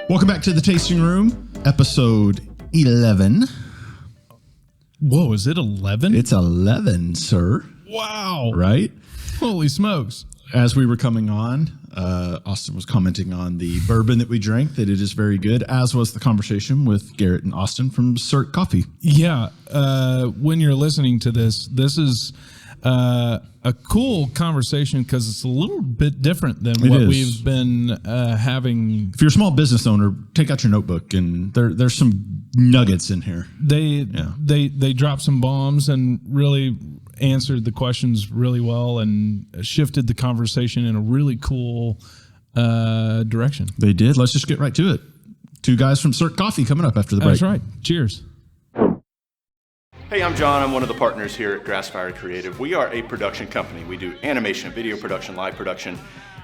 Welcome back to the Tasting Room, episode 11. Whoa, is it 11? It's 11, sir. Wow. Right? Holy smokes. As we were coming on, Austin was commenting on the bourbon that we drank, that it is very good, as was the conversation with Garrett and Austin from Cirque Coffee. Yeah. When you're listening to this is a cool conversation because it's a little bit different than what we've been having. If you're a small business owner, take out your notebook, and there's some nuggets in here. They dropped some bombs and really answered the questions really well and shifted the conversation in a really cool direction. They did. Let's just get right to it. Two guys from Cirque Coffee coming up after the break. That's right. Cheers. Hey, I'm John. I'm one of the partners here at Grassfire Creative. We are a production company. We do animation, video production, live production,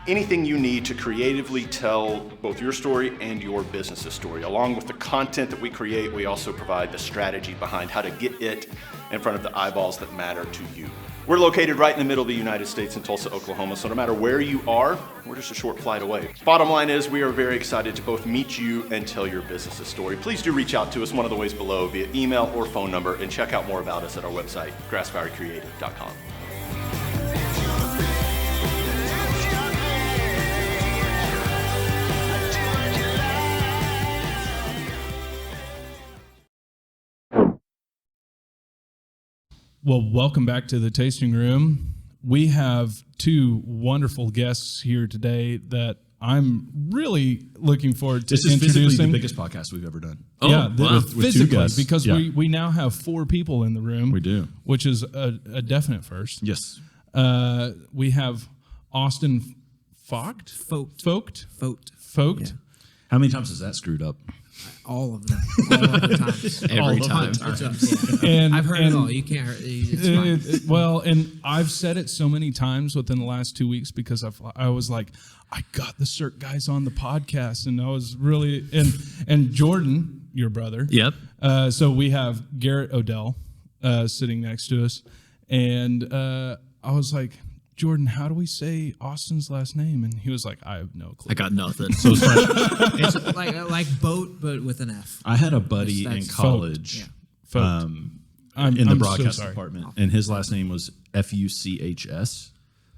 anything you need to creatively tell both your story and your business's story. Along with the content that we create, we also provide the strategy behind how to get it in front of the eyeballs that matter to you. We're located right in the middle of the United States in Tulsa, Oklahoma, so no matter where you are, we're just a short flight away. Bottom line is we are very excited to both meet you and tell your business's story. Please do reach out to us one of the ways below via email or phone number, and check out more about us at our website, grassfirecreative.com. Well, welcome back to the Tasting Room. We have two wonderful guests here today that I'm really looking forward to introducing. This is physically the biggest podcast we've ever done. Oh, yeah, wow. with two guests. Because we now have four people in the room. We do. Which is a definite first. Yes. We have Austin Fogt? Fogt. Fogt. Yeah. How many times is that screwed up? All of them. All of the times. Every time. And I've heard it all. You can't hurt. It's fine. Well, and I've said it so many times within the last 2 weeks because I was like, I got the Cirque guys on the podcast, and I was really and Jordan, your brother. Yep. So we have Garrett Odell sitting next to us, and I was like, Jordan, how do we say Austin's last name? And he was like, I have no clue. I got nothing. So it's funny. It's like boat, but with an F. I had a buddy in college in the broadcast department, and his last name was Fuchs.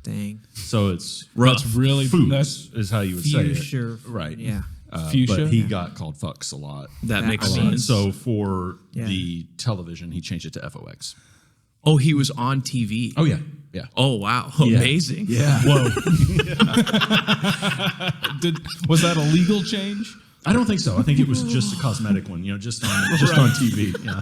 Dang. So it's rough. That's really Fuchs is how you would say it. Right. Yeah. Fuchsia? But he got called Fox a lot. That makes sense. So for the television, he changed it to FOX. Oh, he was on TV. Oh, yeah. Yeah. Oh, wow. Amazing. Yeah. Whoa. Was that a legal change? I don't think so. I think it was just a cosmetic one, just on TV. Yeah.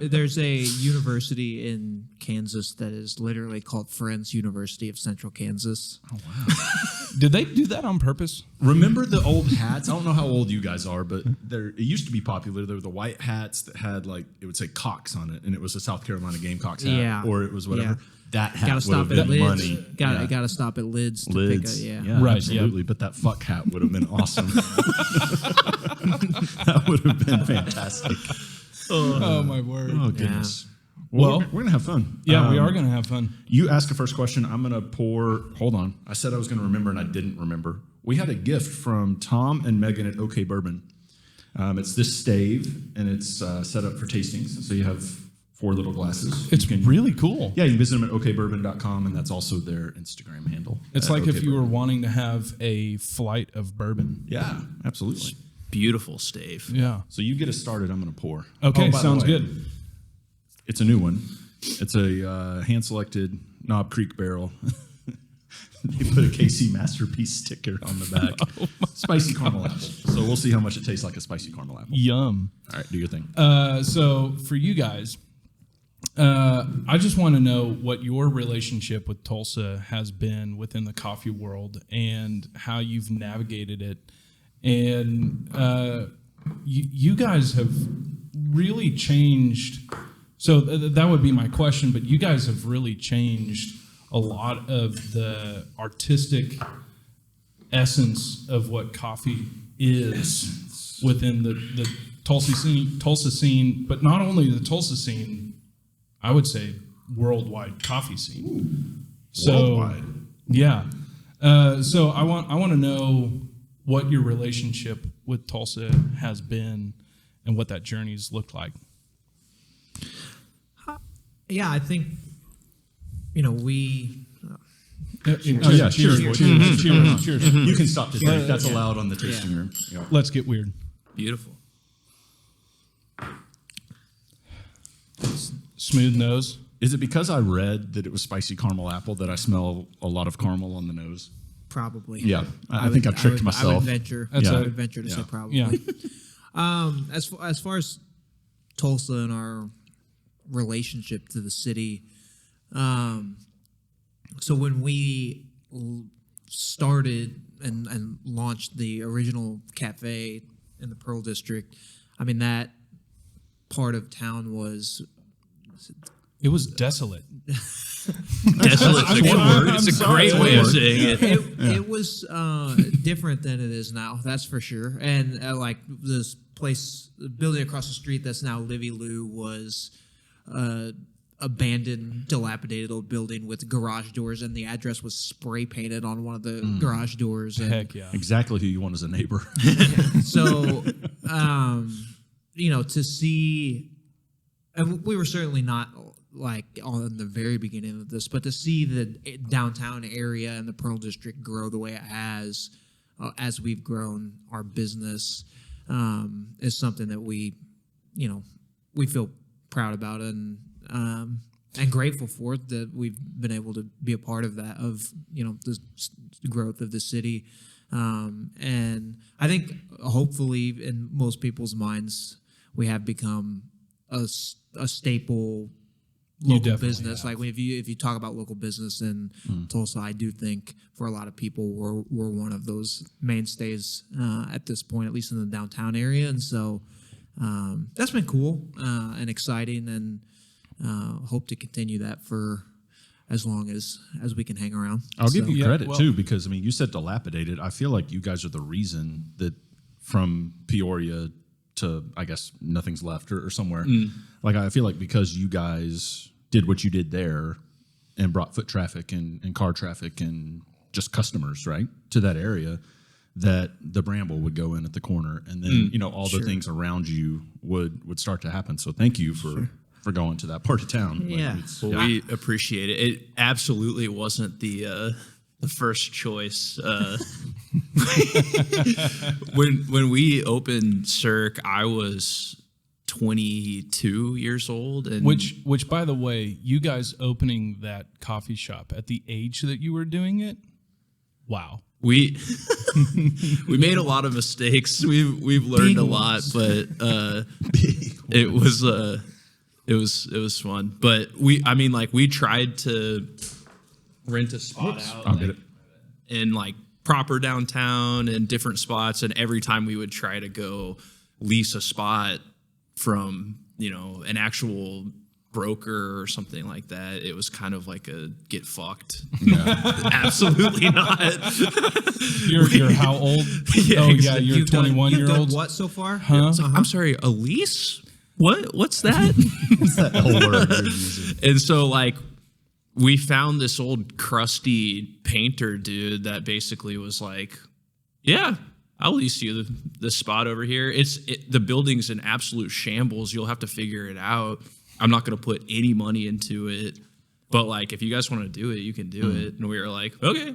There's a university in Kansas that is literally called Friends University of Central Kansas. Oh, wow. Did they do that on purpose? Remember the old hats? I don't know how old you guys are, but it used to be popular. There were the white hats that had, it would say Cox on it, and it was a South Carolina Gamecocks hat, or it was whatever. Yeah. That hat would have been money. Got to stop at lids. Lids. Right, absolutely. But that fuck hat would have been awesome. That would have been fantastic. Oh, my word. Oh, goodness. Yeah. Well, we're going to have fun. Yeah, we are going to have fun. You ask the first question. I'm going to pour. Hold on. I said I was going to remember, and I didn't remember. We had a gift from Tom and Megan at OK Bourbon. It's this stave, and it's set up for tastings. So you have 4 little glasses. It's really cool. Yeah, you can visit them at okbourbon.com, and that's also their Instagram handle. It's like if you were wanting to have a flight of bourbon. Yeah, absolutely. Beautiful stave. Yeah. So you get us started. I'm going to pour. Okay, sounds good. It's a new one. It's a hand-selected Knob Creek barrel. They put a KC Masterpiece sticker on the back. Spicy caramel apple. So we'll see how much it tastes like a spicy caramel apple. Yum. All right, do your thing. So for you guys, I just want to know what your relationship with Tulsa has been within the coffee world and how you've navigated it. And you guys have really changed. So that would be my question, but you guys have really changed a lot of the artistic essence of what coffee is within the Tulsa scene, but not only the Tulsa scene, I would say worldwide coffee scene. Worldwide. Yeah. So I want to know what your relationship with Tulsa has been and what that journey's looked like. Yeah, I think, we. Cheers. Cheers. You can stop to drink. That's allowed on the tasting room. Yeah. Let's get weird. Beautiful. Smooth nose. Is it because I read that it was spicy caramel apple that I smell a lot of caramel on the nose? Probably. Yeah, I think I've tricked myself. I would venture. That's I a- would venture to say probably. Yeah. As far as Tulsa and our relationship to the city, so when we started and launched the original cafe in the Pearl District, I mean that part of town was. It was desolate. Desolate's a good word. It's a great way of saying it. It was different than it is now, that's for sure. And like this place, the building across the street that's now Livy Lou was abandoned, dilapidated old building with garage doors, and the address was spray painted on one of the garage doors. And Heck yeah. Exactly who you want as a neighbor. so, to see, and we were certainly not like on the very beginning of this, but to see the downtown area and the Pearl District grow the way it has as we've grown our business is something that we feel proud about and grateful for that we've been able to be a part of that, of the growth of the city. And I think hopefully in most people's minds we have become a staple local definitely business. have. Like if you talk about local business in Tulsa, I do think for a lot of people we're one of those mainstays at this point, at least in the downtown area. And so that's been cool and exciting, and hope to continue that for as long as we can hang around. I'll give you Yeah, credit well- too, because I mean, you said dilapidated. I feel like you guys are the reason that from Peoria to, I guess, nothing's left or somewhere. Like, I feel like because you guys did what you did there and brought foot traffic and car traffic and just customers, right, to that area, that the Bramble would go in at the corner, and then all the things around you would start to happen. So thank you for going to that part of town. Like, Yeah. it's- Well, we appreciate it. It absolutely wasn't the first choice. When we opened Cirque, I was 22 years old, and Which, by the way, you guys opening that coffee shop at the age that you were doing it, wow. we we made a lot of mistakes. We've learned Big a lot, but it was fun. But we tried to rent a spot out. I'll get it. In like proper downtown and different spots, and every time we would try to go lease a spot from an actual broker or something like that, it was kind of like a get fucked. Absolutely not. You're how old? Yeah, oh, yeah, exactly. you're 21 You've year done old. what so far? Huh? I'm sorry, a lease? What's that? What's that L word you're using? And so like we found this old crusty painter dude that basically was like, yeah, I'll lease you the spot over here. The building's in absolute shambles. You'll have to figure it out. I'm not going to put any money into it. But like, if you guys want to do it, you can do it. And we were like, okay,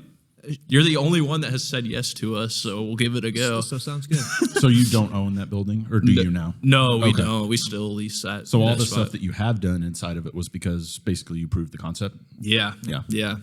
you're the only one that has said yes to us, so we'll give it a go. So sounds good. So you don't own that building, or do you now? No, we Okay. don't. We still lease that. So all that the spot. stuff that you have done inside of it was because basically you proved the concept. Yeah. Yeah. Yeah.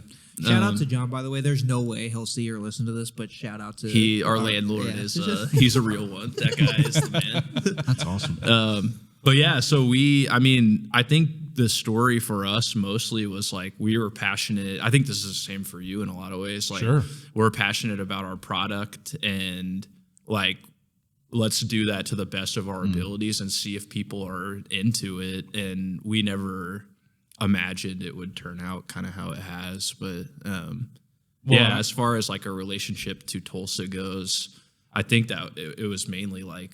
Shout out to John, by the way. There's no way he'll see or listen to this, but shout out to Our landlord yeah. is he's a real one. That guy is the man. That's awesome. But yeah, so I think the story for us mostly was like we were passionate. I think this is the same for you in a lot of ways. Like Sure. we're passionate about our product, and like let's do that to the best of our abilities and see if people are into it. And we never imagined it would turn out kind of how it has. But yeah, as far as like a relationship to Tulsa goes, I think that it was mainly like,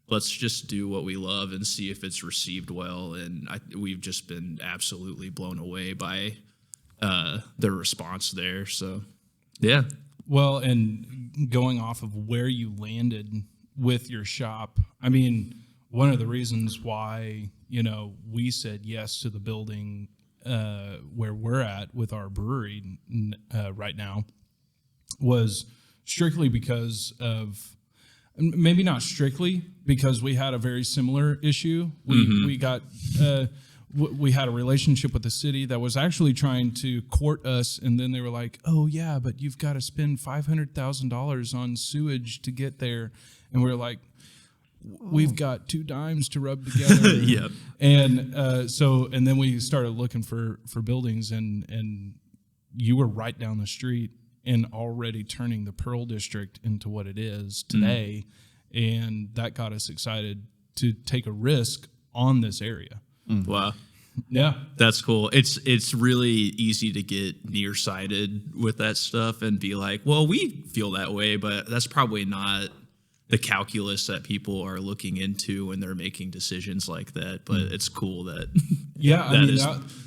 let's just do what we love and see if it's received well. And we've just been absolutely blown away by the response there. So, yeah. Well, and going off of where you landed with your shop. I mean, one of the reasons why, we said yes to the building where we're at with our brewery right now was strictly because of, maybe not strictly, because we had a very similar issue. We got we had a relationship with the city that was actually trying to court us, and then they were like, "Oh yeah, but you've got to spend $500,000 on sewage to get there," and we're like, "We've got 2 dimes to rub together." Yep. And and then we started looking for buildings, and you were right down the street and already turning the Pearl District into what it is today, and that got us excited to take a risk on this area. Wow. Yeah. That's cool. It's really easy to get nearsighted with that stuff and be like, well, we feel that way, but that's probably not the calculus that people are looking into when they're making decisions like that. But it's cool that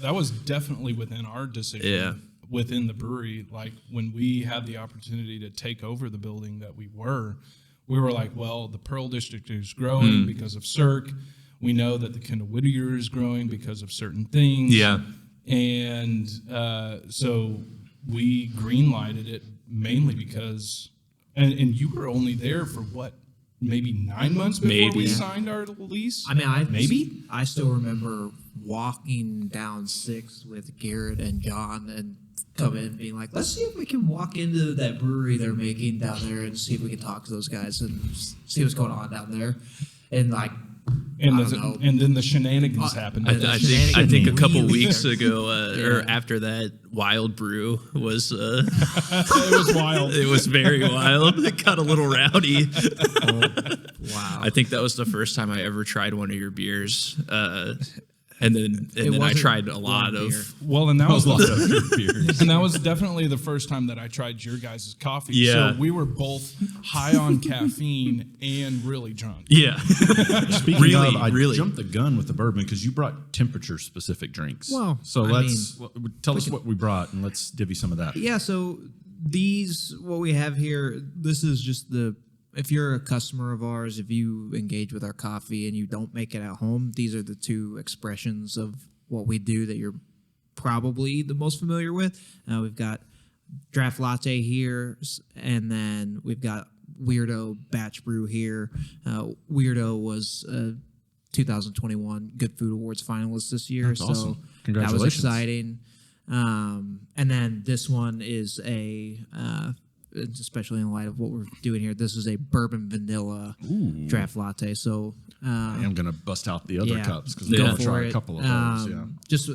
that was definitely within our decision within the brewery. Like when we had the opportunity to take over the building that we were like, well, the Pearl District is growing because of Cirque. We know that the Kendall Whittier is growing because of certain things. Yeah. And so we green-lighted it mainly because, and you were only there for what, maybe 9 months before we signed our lease? I mean, I still remember walking down 6 with Garrett and John and come in being like, let's see if we can walk into that brewery they're making down there and see if we can talk to those guys and see what's going on down there. And like, and then the shenanigans happened. I think a couple weeks ago, or after that, Wild Brew was. It was wild. It was very wild. It got a little rowdy. Wow! I think that was the first time I ever tried one of your beers. And then I tried a lot of. Well, and that was beers. And that was definitely the first time that I tried your guys' coffee. Yeah. So we were both high on caffeine and really drunk. Yeah. Speaking of, I jumped the gun with the bourbon because you brought temperature-specific drinks. Well, so tell us what we brought, and let's divvy some of that. Yeah, so what we have here, this is just if you're a customer of ours, if you engage with our coffee and you don't make it at home, these are the 2 expressions of what we do that you're probably the most familiar with. We've got draft latte here, and then we've got Weirdo batch brew here. Weirdo was 2021 Good Food Awards finalist this year. That's awesome. Congratulations. That was exciting. And then this one is especially in light of what we're doing here, this is a bourbon vanilla draft latte. So I am going to bust out the other cups because go we're going to for try it. a couple of those. Just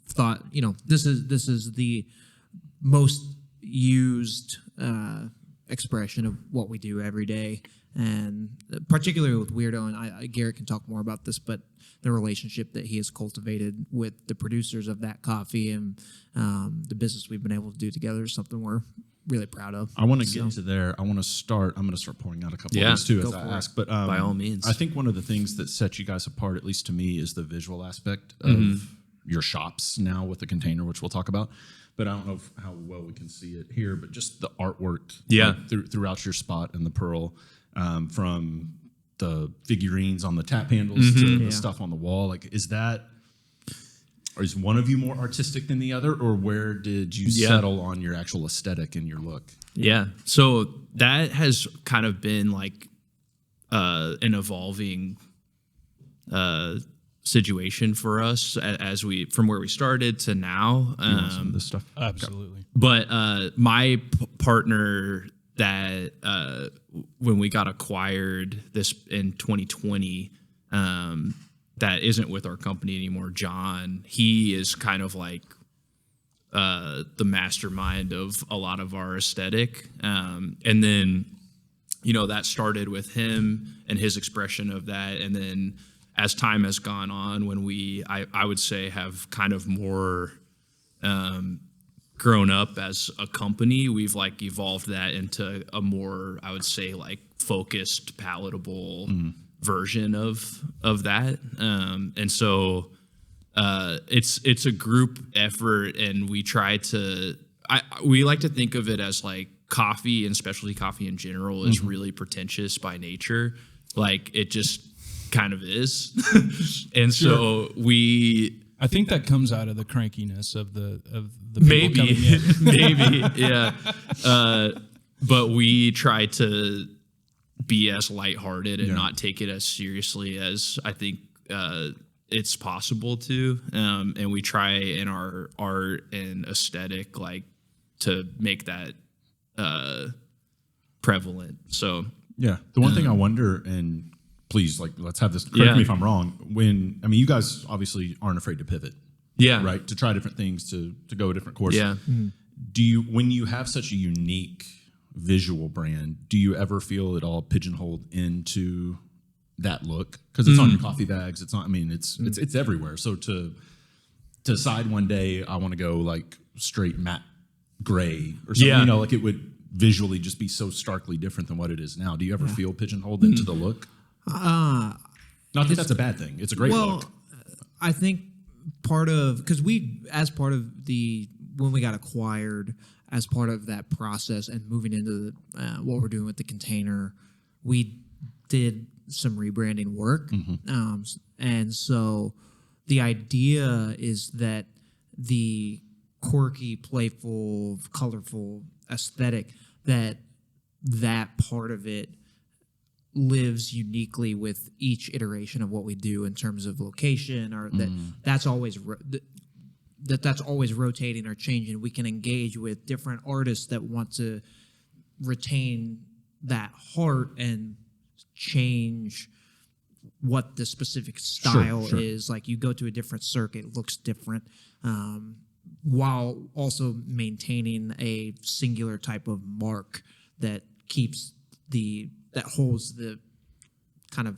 thought, this is the most used expression of what we do every day, and particularly with Weirdo. And Garrett can talk more about this, but the relationship that he has cultivated with the producers of that coffee and the business we've been able to do together is something we're really proud of. I want to get to there. I'm going to start pouring out a couple of these too as I ask. But by all means. I think one of the things that sets you guys apart, at least to me, is the visual aspect of your shops now with the container, which we'll talk about. But I don't know how well we can see it here, but just the artwork throughout your spot in the Pearl, from the figurines on the tap handles to the stuff on the wall. Like, is one of you more artistic than the other, or where did you settle on your actual aesthetic and your look? Yeah. So that has kind of been like an evolving situation for us as from where we started to now. Some of this stuff. Absolutely. But my partner that when we got acquired this in 2020, that isn't with our company anymore, John, he is kind of like the mastermind of a lot of our aesthetic. And then, that started with him and his expression of that. And then as time has gone on, when I would say have kind of more grown up as a company, we've like evolved that into a more, I would say, like focused, palatable version of that. And so it's a group effort, and we try to we like to think of it as like coffee and specialty coffee in general is really pretentious by nature. Like it just kind of is. And so I think that comes out of the crankiness of the people coming in. maybe, yeah. But we try to be as lighthearted and not take it as seriously as I think it's possible to. And we try in our art and aesthetic, like, to make that prevalent. So yeah, the one thing I wonder, and please, like, let's have this. Correct me if I'm wrong. You guys obviously aren't afraid to pivot. Yeah. Right. To try different things, to go a different course. Yeah. Do you, when you have such a unique visual brand, do you ever feel it all pigeonholed into that look? Because it's on your coffee bags. It's not. It's everywhere. So to decide one day I want to go like straight matte gray or something, like it would visually just be so starkly different than what it is now. Do you ever feel pigeonholed into the look? Not that that's a bad thing. It's a great look. I think because when we got acquired, as part of that process and moving into what we're doing with the container, we did some rebranding work. And so the idea is that the quirky, playful, colorful aesthetic, that part of it lives uniquely with each iteration of what we do in terms of location, or that's always that's always rotating or changing. We can engage with different artists that want to retain that heart and change what the specific style is. Like, you go to a different circuit, it looks different, while also maintaining a singular type of mark that holds the kind of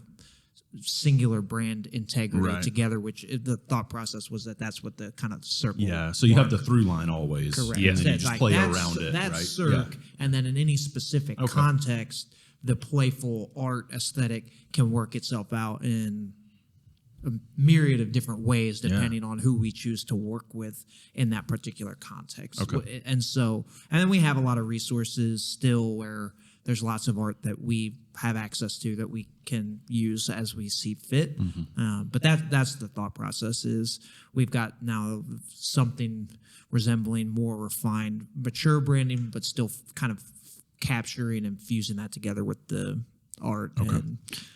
singular brand integrity together, which the thought process was that's what the kind of circle. Yeah, so you have the through line always. Correct. And then you just Like, play that's, around it. That's right? Cirque, and then in any specific context, the playful art aesthetic can work itself out in a myriad of different ways depending on who we choose to work with in that particular context. And then we have a lot of resources still where there's lots of art that we have access to that we can use as we see fit. But that's the thought process. Is we've got now something resembling more refined, mature branding, but still kind of capturing and fusing that together with the art.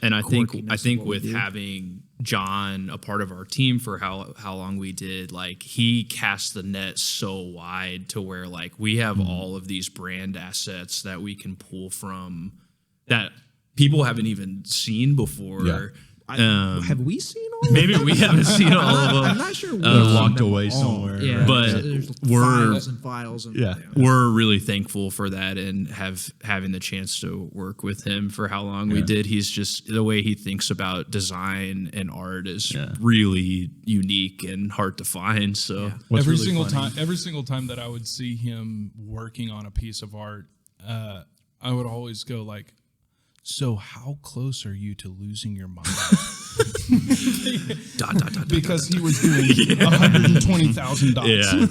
And I think with having John a part of our team for how long we did, like, he cast the net so wide to where, like, we have all of these brand assets that we can pull from that people haven't even seen before. Have we seen all? Maybe we haven't seen all of them. I'm not sure. They're locked away somewhere. Yeah, but there's we're files and files. And, we're really thankful for that, and having the chance to work with him for how long we did. He's just, the way he thinks about design and art is really unique and hard to find. So every single time that I would see him working on a piece of art, I would always go like, so how close are you to losing your mind? Because he was doing $120,000. Yeah,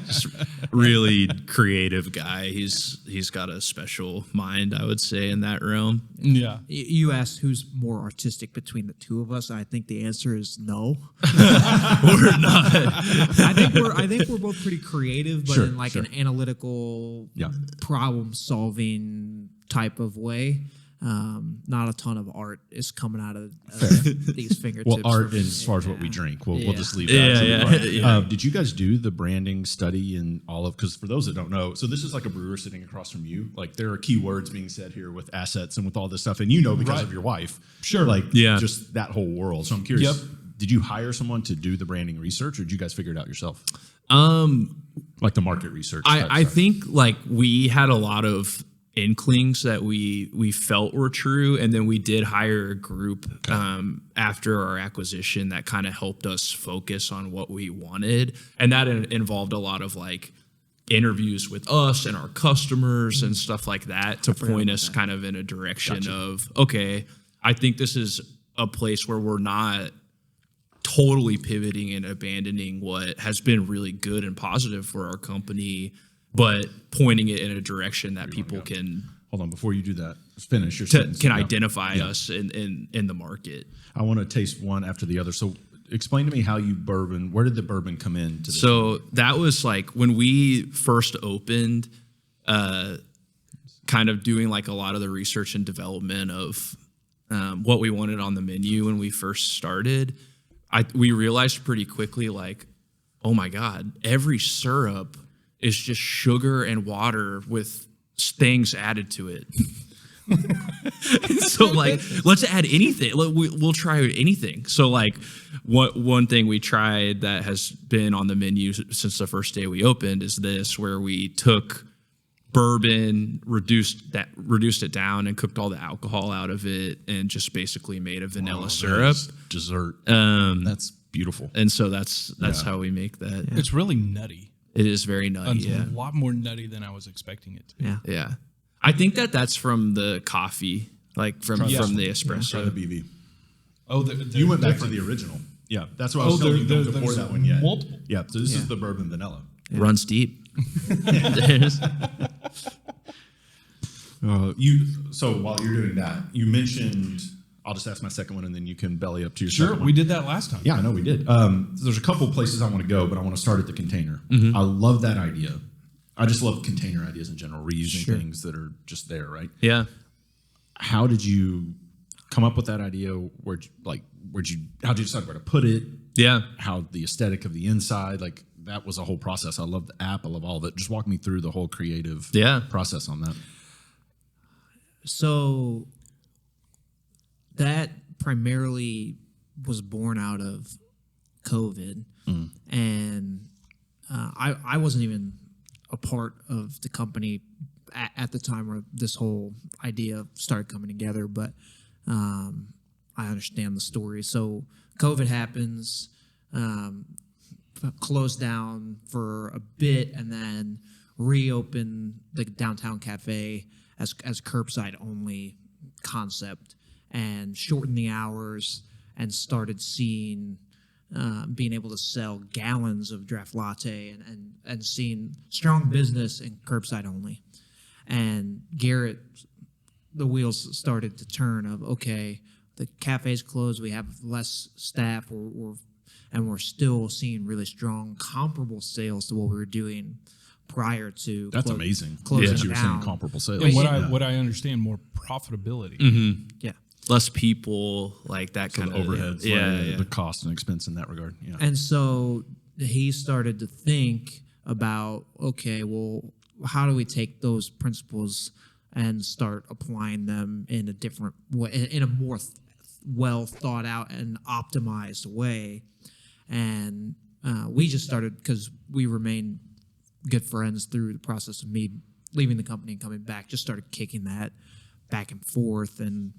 just really creative guy. He's got a special mind, I would say, in that realm. Yeah. You asked who's more artistic between the two of us. I think the answer is no. We're not. I think we're both pretty creative, but in like an analytical, problem-solving type of way. Not a ton of art is coming out of these fingertips. Well, art as far as what we drink. We'll just leave that. Did you guys do the branding study in all of? Because for those that don't know, so this is like a brewer sitting across from you. Like, there are keywords being said here with assets and with all this stuff, and because of your wife, just that whole world. So I'm curious. Did you hire someone to do the branding research, or did you guys figure it out yourself? Like the market research. I think like we had a lot of inklings that we felt were true, and then we did hire a group after our acquisition that kind of helped us focus on what we wanted, and that involved a lot of like interviews with us and our customers and stuff like that to point us kind of in a direction of, okay, I think this is a place where we're not totally pivoting and abandoning what has been really good and positive for our company. but pointing it in a direction that people can Hold on, before you do that, finish your sentence. can Yeah. identify us in the market. I want to taste one after the other. So explain to me how where did the bourbon come in to this? So that was like when we first opened, kind of doing like a lot of the research and development of what we wanted on the menu when we first started. We realized pretty quickly, like, oh my God, every syrup is just sugar and water with things added to it. So like, let's add anything. We'll try anything. So like, one thing we tried that has been on the menu since the first day we opened is this, where we took bourbon, reduced it down, and cooked all the alcohol out of it, and just basically made a vanilla syrup dessert. That's beautiful. And so that's how we make that. It's really nutty. It is very nutty. It's Yeah. a lot more nutty than I was expecting it to be. Yeah. Yeah. I think that's from the coffee, like from the Try espresso. the BV. Oh, You went back to the original. Yeah, that's what I was telling you. Don't pour there's that one yet. multiple. Yeah, so this is the bourbon vanilla. Runs deep. There's- So while you're doing that, you mentioned. I'll just ask my second one, and then you can belly up to your Sure, second one. we did that last time. Yeah, I know we did. There's a couple places I want to go, but I want to start at the container. I love that idea. I just love container ideas in general, reusing things that are just there, right? yeah. How did you come up with that idea? How did you decide where to put it? Yeah. How the aesthetic of the inside, like that was a whole process. I love the app. I love all of it. Just walk me through the whole creative process on that. So that primarily was born out of COVID, and I wasn't even a part of the company at the time where this whole idea started coming together, but I understand the story. So COVID happens, closed down for a bit, and then reopened the downtown cafe as curbside only concept, and shortened the hours, and started seeing being able to sell gallons of draft latte, and seeing strong business in curbside only. And Garrett, the wheels started to turn of, okay, the cafe's closed, we have less staff, and we're still seeing really strong comparable sales to what we were doing prior to That's amazing. closing That you were saying down. comparable sales. And Yeah. what I understand, more profitability. Yeah. Less people, like that So kind the of overheads, Yeah. the cost and expense in that regard. Yeah. And so he started to think about, okay, well, how do we take those principles and start applying them in a different way, in a more well thought out and optimized way? And we just started, because we remained good friends through the process of me leaving the company and coming back, just started kicking that back and forth and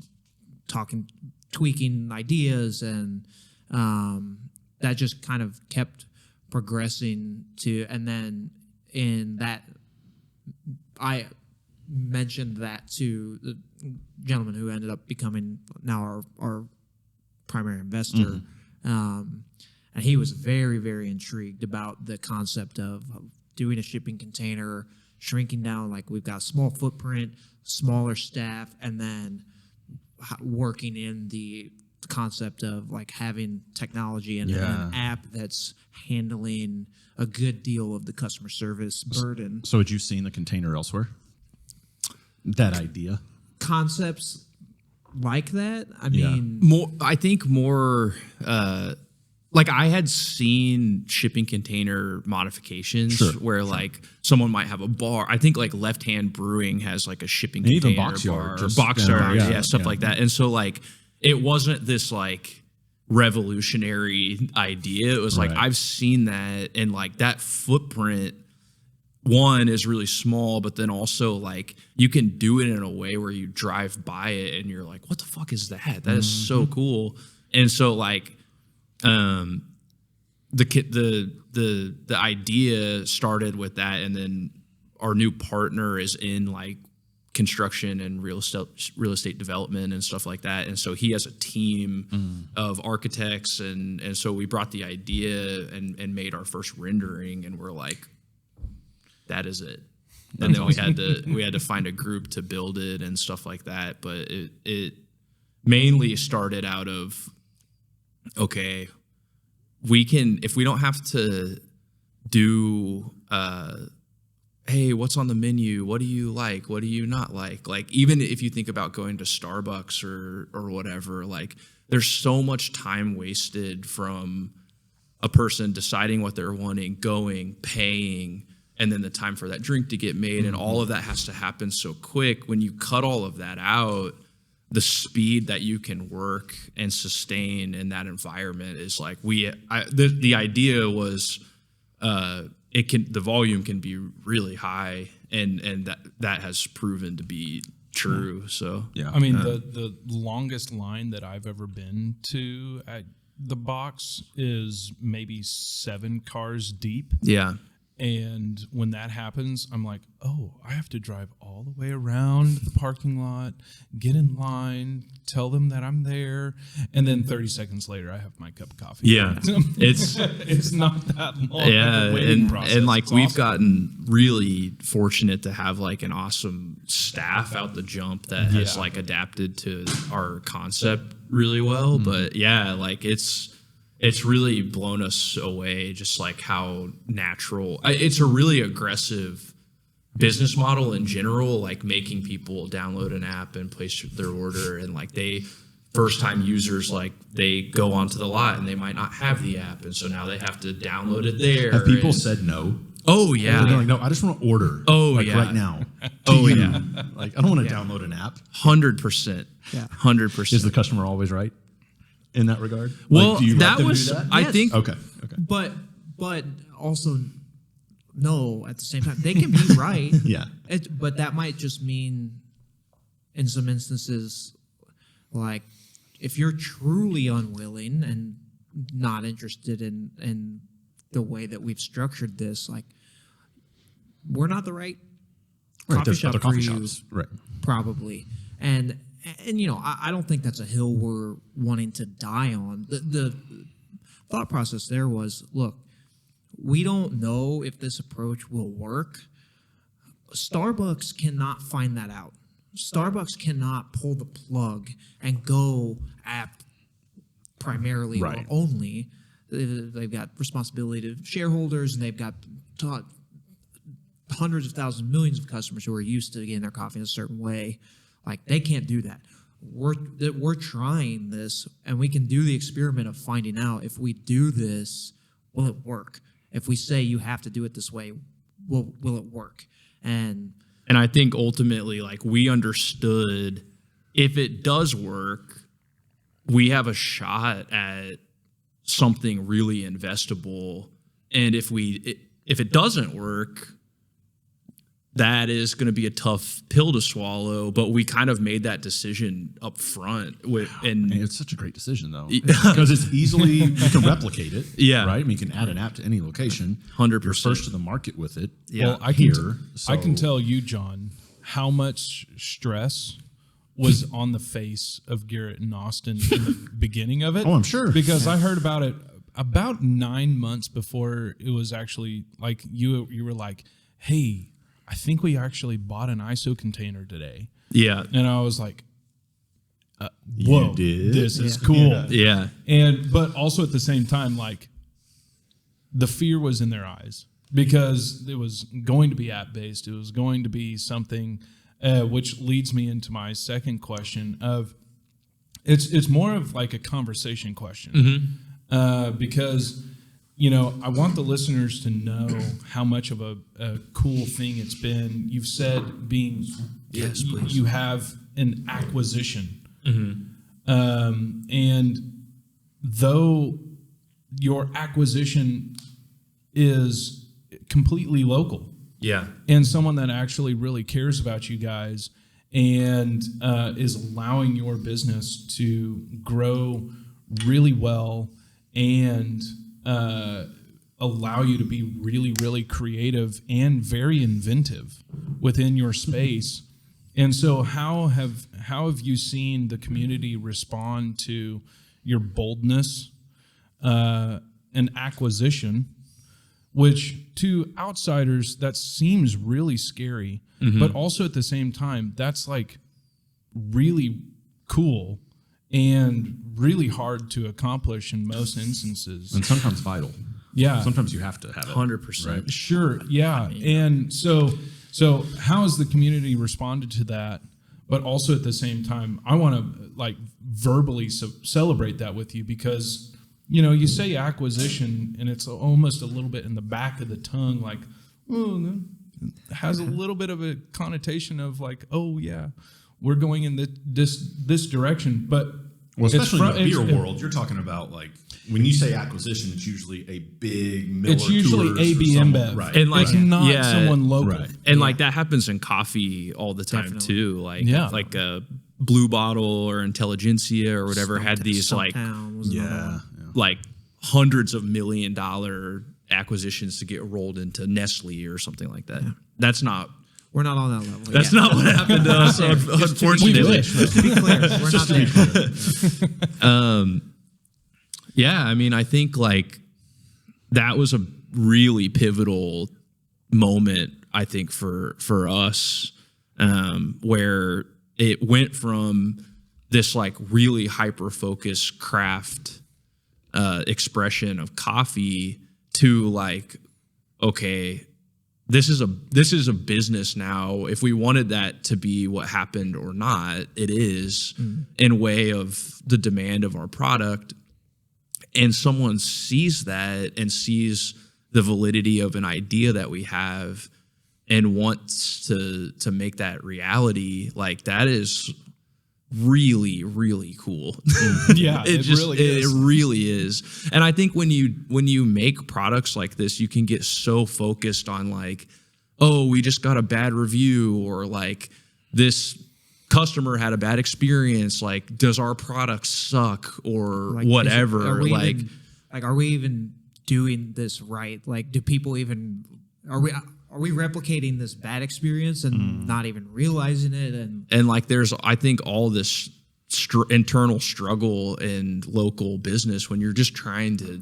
talking, tweaking ideas, and that just kind of kept progressing and then in that, I mentioned that to the gentleman who ended up becoming now our primary investor, and he was very, very intrigued about the concept of doing a shipping container, shrinking down, like we've got a small footprint, smaller staff, and then working in the concept of like having technology and an app that's handling a good deal of the customer service burden. So had you seen the container elsewhere? That idea? Concepts like that, I mean, I think more like I had seen shipping container modifications where like someone might have a bar. I think like Left Hand Brewing has like a shipping And even container Box Yard, bar, just Box down Yard, there, stuff like that. And so like it wasn't this like revolutionary idea. It was like Right. I've seen that, and like that footprint one is really small, but then also like you can do it in a way where you drive by it and you're like, what the fuck is that? That is so cool. And so like the idea started with that, and then our new partner is in like construction and real estate development and stuff like that, and so he has a team of architects, and so we brought the idea and made our first rendering, and we're like, that is it. And then we had to find a group to build it and stuff like that. But it mainly started out of, okay, we can, if we don't have to do, hey, what's on the menu? What do you like? What do you not like? Like, even if you think about going to Starbucks or whatever, like, there's so much time wasted from a person deciding what they're wanting, going, paying, and then the time for that drink to get made, and all of that has to happen so quick. When you cut all of that out, the speed that you can work and sustain in that environment is like, the idea was the volume can be really high, and that has proven to be true. So yeah, I mean, the longest line that I've ever been to at the box is maybe 7 cars deep. yeah. And when that happens, I'm like, oh, I have to drive all the way around the parking lot, get in line, tell them that I'm there, and then 30 seconds later, I have my cup of coffee. Yeah, it's not that long. Yeah, of a waiting process. and like It's we've awesome. gotten really fortunate to have like an awesome staff out the jump that has like adapted to our concept really well. But yeah, like it's really blown us away, just like how natural. It's a really aggressive business model in general, like making people download an app and place their order, and like first time users, like they go onto the lot and they might not have the app, and so now they have to download it there. Have people said no? Oh yeah, They're like, no, I just want to order. Oh, like yeah. right now. Oh, To you. yeah. Like, I don't want to download an app. 100%. Yeah. 100%. Is the customer always right in that regard? Well, like, do you let that them was do that? I Yes. think Okay. But also no, at the same time they can be right. Yeah. But that might just mean, in some instances, like if you're truly unwilling and not interested in the way that we've structured this, like we're not the right coffee There's shop other for coffee you, shops. Right. probably. And you know, I don't think that's a hill we're wanting to die on. The thought process there was, look, we don't know if this approach will work. Starbucks cannot find that out. Starbucks cannot pull the plug and go app primarily Right. or only. They've got responsibility to shareholders, and they've got hundreds of thousands, millions of customers who are used to getting their coffee in a certain way. Like, they can't do that. We're trying this, and we can do the experiment of finding out if we do this, will it work? If we say you have to do it this way, will it work? And I think ultimately, like, we understood if it does work, we have a shot at something really investable. And if it doesn't work, that is going to be a tough pill to swallow. But we kind of made that decision up front. And it's such a great decision, though, because it's easily, you can replicate it. Yeah. Right? I mean, you can add an app to any location. 100%. You're first to the market with it. Yeah. Well, I can tell you, John, how much stress was on the face of Garrett and Austin in the beginning of it. Oh, I'm sure. Because I heard about it about 9 months before it was actually, like, you were like, hey, I think we actually bought an ISO container today. Yeah. And I was like, whoa, You did? this is cool. Yeah. But also at the same time, like, the fear was in their eyes because it was going to be app based. It was going to be something, which leads me into my second question of, it's more of like a conversation question, because, you know, I want the listeners to know how much of a cool thing it's been. You've said being, Yes, please. you have an acquisition. And though your acquisition is completely local Yeah. and someone that actually really cares about you guys and is allowing your business to grow really well and allow you to be really, really creative and very inventive within your space. And so how have you seen the community respond to your boldness and acquisition which to outsiders, that seems really scary. But also at the same time, that's like really cool and really hard to accomplish in most instances. And sometimes vital. Yeah. Sometimes you have to have it. 100%. Right? Sure. Yeah. And so how has the community responded to that? But also at the same time, I want to like verbally celebrate that with you, because, you know, you say acquisition and it's almost a little bit in the back of the tongue, like, oh, it has a little bit of a connotation of like, oh yeah, we're going in this direction. But well, especially in the beer world, you're talking about like, when you say acquisition, it's usually a big Miller it's usually Coors or AB someone- InBev. right? And like, It's not yeah, someone local. Right. And like that happens in coffee all the time too. Like like a Blue Bottle or Intelligentsia or whatever had these like like hundreds of $1 million acquisitions to get rolled into Nestle or something like that. That's not. We're not on that level. That's not what happened to us, unfortunately. Just to be clear, we're not there. Yeah, I mean, I think like that was a really pivotal moment, I think, for us, where it went from this like really hyper-focused craft expression of coffee to like, okay, this is a business now. If we wanted that to be what happened or not, it is in way of the demand of our product. And someone sees that and sees the validity of an idea that we have and wants to make that reality, like that is really, really cool. Yeah, it really is. And I think when you make products like this, you can get so focused on like, oh, we just got a bad review, or like this customer had a bad experience, like does our product suck, or Like, whatever. Are we even doing this right? Like, do people even are we replicating this bad experience and not even realizing it? And like there's, I think, all this internal struggle in local business when you're just trying to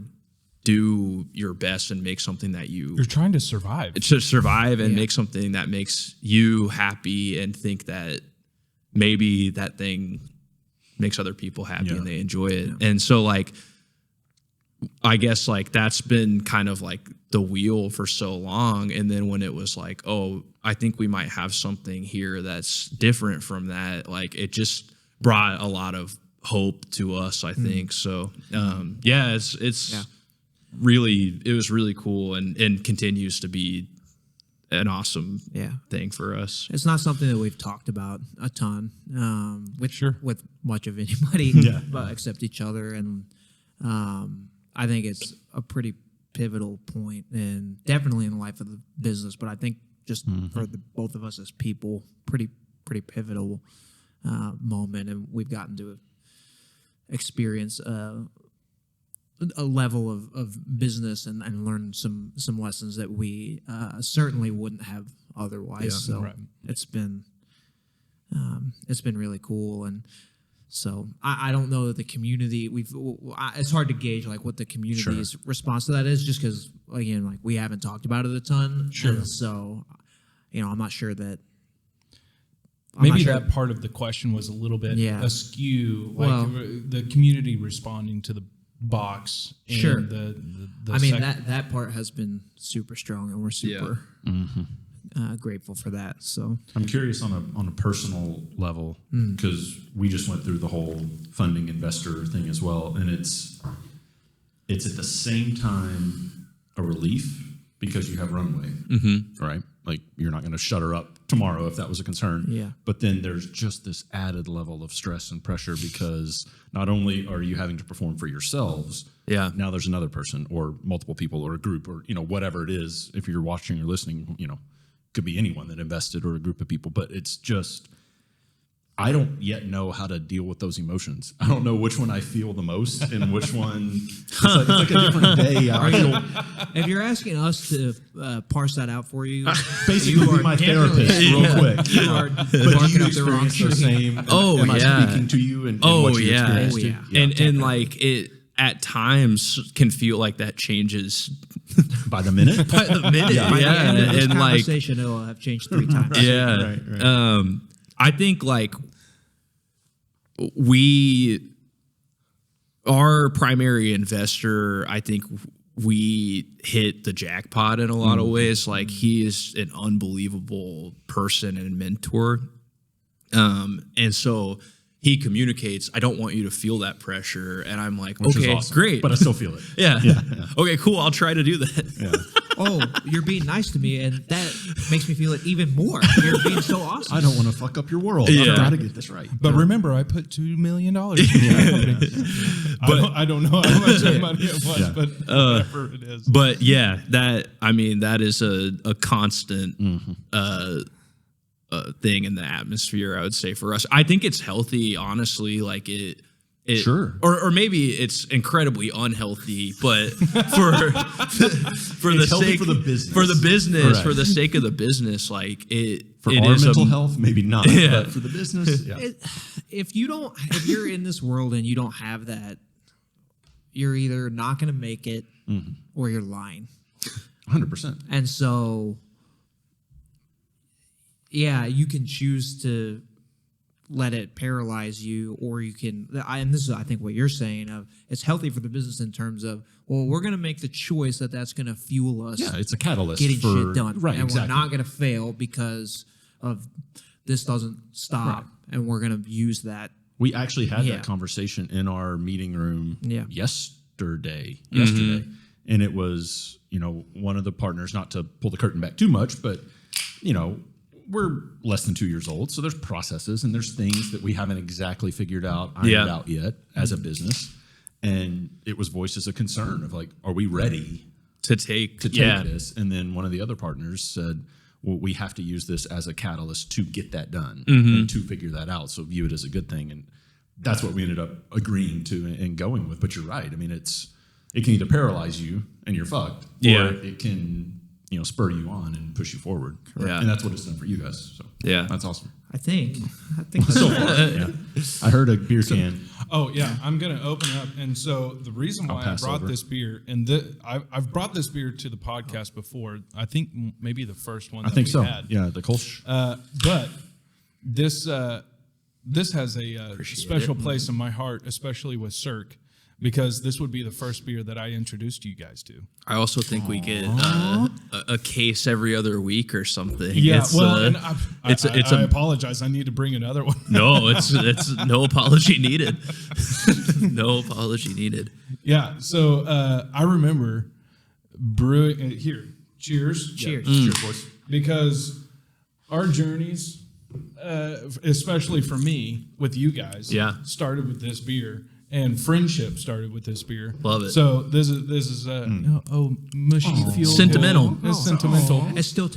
do your best and make something that You're trying to survive. to survive and make something that makes you happy and think that maybe that thing makes other people happy and they enjoy it. And so like, I guess like that's been kind of like the wheel for so long. And then when it was like, oh, I think we might have something here that's different from that, like it just brought a lot of hope to us, I think. So it's really, it was really cool and continues to be an awesome thing for us. It's not something that we've talked about a ton with much of anybody, but except each other. And I think it's a pretty pivotal point, and definitely in the life of the business. But I think just for both of us as people, pretty pivotal moment, and we've gotten to experience a level of business and learn some lessons that we certainly wouldn't have otherwise. So it's been really cool. And so I don't know that the community, it's hard to gauge like what the community's response to that is, just because again, like we haven't talked about it a ton. And so, I'm not sure that. Maybe that part of the question was a little bit askew, like the community responding to the box. And that part has been super strong, and we're super grateful for that. So I'm curious on a personal level, because we just went through the whole funding investor thing as well, and it's at the same time a relief because you have runway, right? Like you're not going to shutter up tomorrow if that was a concern. Yeah. But then there's just this added level of stress and pressure because not only are you having to perform for yourselves, now there's another person or multiple people or a group or whatever it is. If you're watching or listening, could be anyone that invested or a group of people. But it's just, I don't yet know how to deal with those emotions. I don't know which one I feel the most and which one. It's like a different day. if you're asking us to parse that out for you, Basically, be my therapist real quick. You are But do barking you up the wrong experience the tree. same? Am I speaking to you and what you experienced? And like it at times can feel like that changes By the minute? By the minute, By the end of this and like, conversation, it'll have changed 3 times. yeah. Right. I think like our primary investor, I think we hit the jackpot in a lot of ways. Like he is an unbelievable person and mentor. And so he communicates, I don't want you to feel that pressure. And I'm like, Which is okay, awesome, great. but I still feel it. Yeah. Okay, cool. I'll try to do that. Oh, you're being nice to me, and that makes me feel it even more. You're being so awesome. I don't want to fuck up your world. Yeah. I've got to get this right. But remember, I put $2 million into that company. I don't know how much money it was, but whatever it is. But yeah, that is a constant thing in the atmosphere, I would say, for us. I think it's healthy, honestly. Like it Sure. Or maybe it's incredibly unhealthy, but for the It's healthy sake for the business. for Correct. the sake of the business, like For it our is mental health, maybe not. Yeah. But for the business, yeah. If you're in this world and you don't have that, you're either not going to make it or you're lying. 100%. And so, yeah, you can choose to let it paralyze you, or you can, and this is, I think, what you're saying of it's healthy for the business in terms of, well, we're going to make the choice that's going to fuel us. Yeah, it's a catalyst getting for shit done. Right, and exactly. we're not going to fail because of this doesn't stop, and we're going to use that. We actually had Yeah. that conversation in our meeting room Yeah. yesterday. Mm-hmm. And it was, one of the partners, not to pull the curtain back too much, but, we're less than 2 years old. So there's processes and there's things that we haven't exactly figured out, ironed out yet as a business. And it was voiced as a concern of like, are we ready to take to take this? And then one of the other partners said, well, we have to use this as a catalyst to get that done and to figure that out. So view it as a good thing. And that's what we ended up agreeing to and going with. But you're right. I mean, it can either paralyze you and you're fucked, Yeah. or it can, spur you on and push you forward. Yeah. And that's what it's done for you guys. So Yeah. that's awesome. I think So far, yeah. I heard a beer can. Oh yeah, I'm gonna open up, and so the reason why I pass brought over. this beer, and I've brought this beer to the podcast before. I think maybe the first one. I think we so. Had. Yeah, the Kolsch. But this has a special place in my heart, especially with Cirque, because this would be the first beer that I introduced you guys to. I also think we get a case every other week or something. Yeah, It's, and I a apologize. I need to bring another one. no, it's no apology needed. No apology needed. Yeah, so I remember brewing. Here, cheers. cheers. Cheers, boys. Because our journeys, especially for me with you guys, started with this beer, and friendship started with this beer. Love it. So this is mushy feel Sentimental. good. It's sentimental. It's still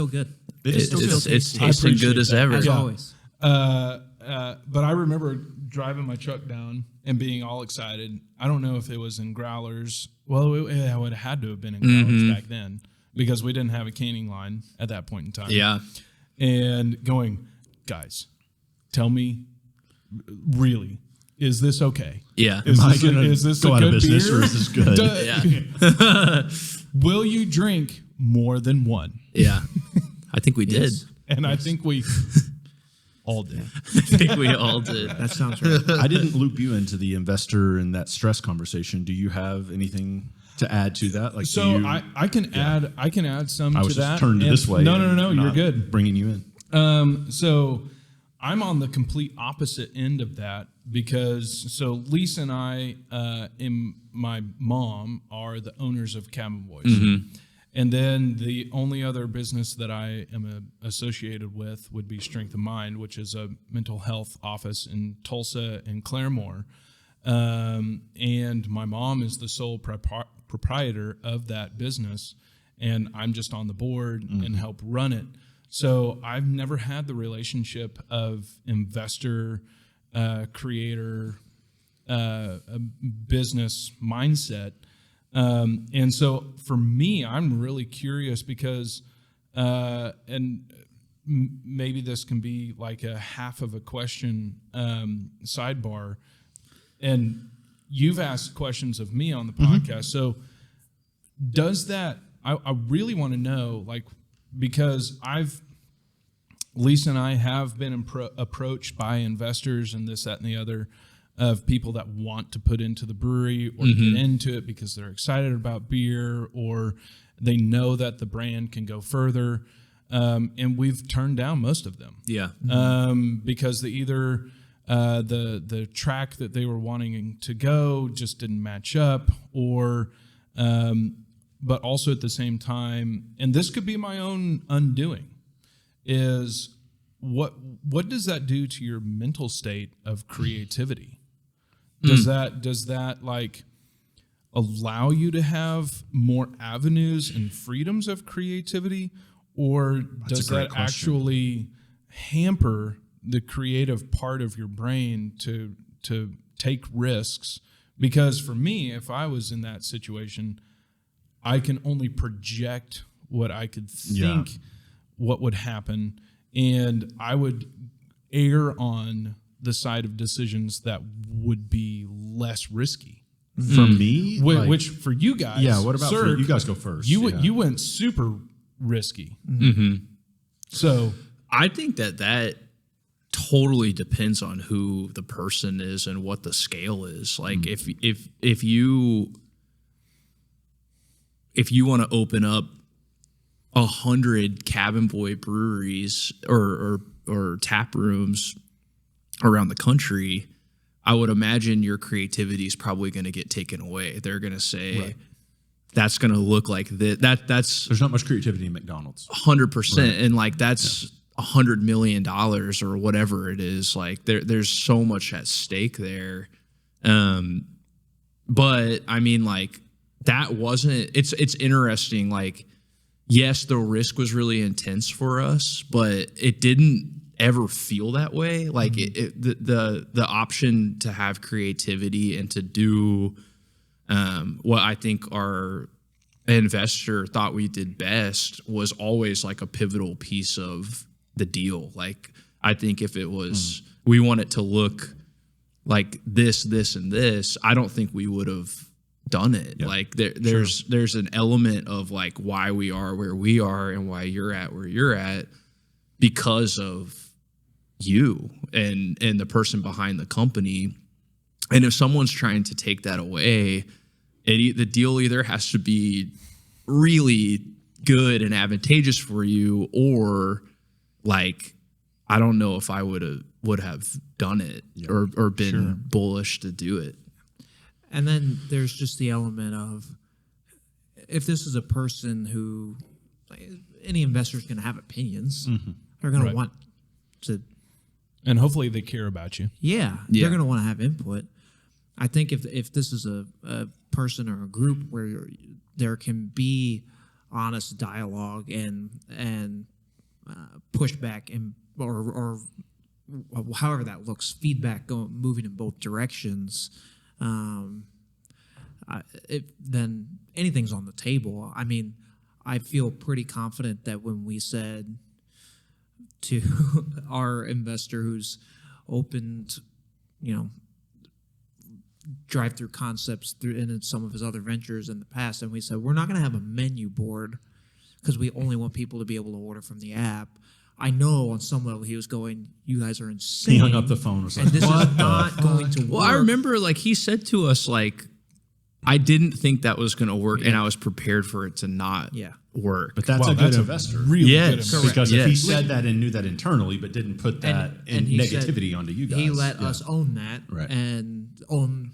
good. It's tasting appreciate good as that. ever. As Yeah. always. But I remember driving my truck down and being all excited. I don't know if it was in growlers. Well, it would have had to have been in growlers back then because we didn't have a canning line at that point in time. Yeah. And going, guys, tell me, really, is this okay? Yeah. Is Am I this, gonna is this go a out of good business beer? or is this good? Yeah. Will you drink more than one? Yeah. I think we did. And I think we all did. I think we all did. That sounds right. I didn't loop you into the investor and that stress conversation. Do you have anything to add to that? Like, So do you, I can add some I to was that. just turned And- this way. No, and you're not good. Bringing you in. So I'm on the complete opposite end of that because Lisa and I and my mom are the owners of Cabin Voice. And then the only other business that I am associated with would be Strength of Mind, which is a mental health office in Tulsa and Claremore. And my mom is the sole proprietor of that business, and I'm just on the board and help run it. So I've never had the relationship of investor, creator, business mindset. And so for me, I'm really curious because, maybe this can be like a half of a question sidebar. And you've asked questions of me on the podcast. So does that, I really want to know, like, because Lisa and I have been approached by investors and this, that, and the other, of people that want to put into the brewery or get into it because they're excited about beer or they know that the brand can go further. And we've turned down most of them. Yeah. Because the track that they were wanting to go just didn't match up, or but also at the same time, and this could be my own undoing, is what does that do to your mental state of creativity? Does that like allow you to have more avenues and freedoms of creativity, or does that actually hamper the creative part of your brain to take risks? Because for me, if I was in that situation, I can only project what I could think what would happen, and I would err on the side of decisions that would be less risky. For me, Which for you guys, what about Cirque, for you guys? Go first. You went super risky. So I think that totally depends on who the person is and what the scale is. Like if you want to open up 100 cabin boy breweries or tap rooms around the country, I would imagine your creativity is probably going to get taken away. They're going to say that's going to look like this. That's There's not much creativity in McDonald's. 100%, and like that's $100 million or whatever it is. Like there's so much at stake there. But I mean, like that wasn't. It's interesting. Like, yes, the risk was really intense for us, but it didn't ever feel that way. Like the option to have creativity and to do what I think our investor thought we did best was always like a pivotal piece of the deal. Like, I think if it was we want it to look like this, and this, I don't think we would have done it. Yep. Like there's an element of like why we are where we are and why you're at where you're at because of you and the person behind the company. And if someone's trying to take that away, the deal either has to be really good and advantageous for you, or like, I don't know if I would have done it or been bullish to do it. And then there's just the element of, if this is a person who, any investor is going to have opinions. They're going to want to, and hopefully they care about you. Yeah. They're going to want to have input. I think if this is a person or a group where there can be honest dialogue and pushback and or however that looks, feedback moving in both directions, then anything's on the table. I mean, I feel pretty confident that when we said to our investor who's opened, drive-through concepts in some of his other ventures in the past, and we said, we're not going to have a menu board because we only want people to be able to order from the app. I know on some level he was going, you guys are insane. He hung up the phone. Was like, and this is not going to work. Well, I remember like he said to us, like, I didn't think that was going to work, and I was prepared for it to not work. But that's a good investor. Really good investor. Because if he said that and knew that internally, but didn't put that in negativity onto you guys. He let us own that and own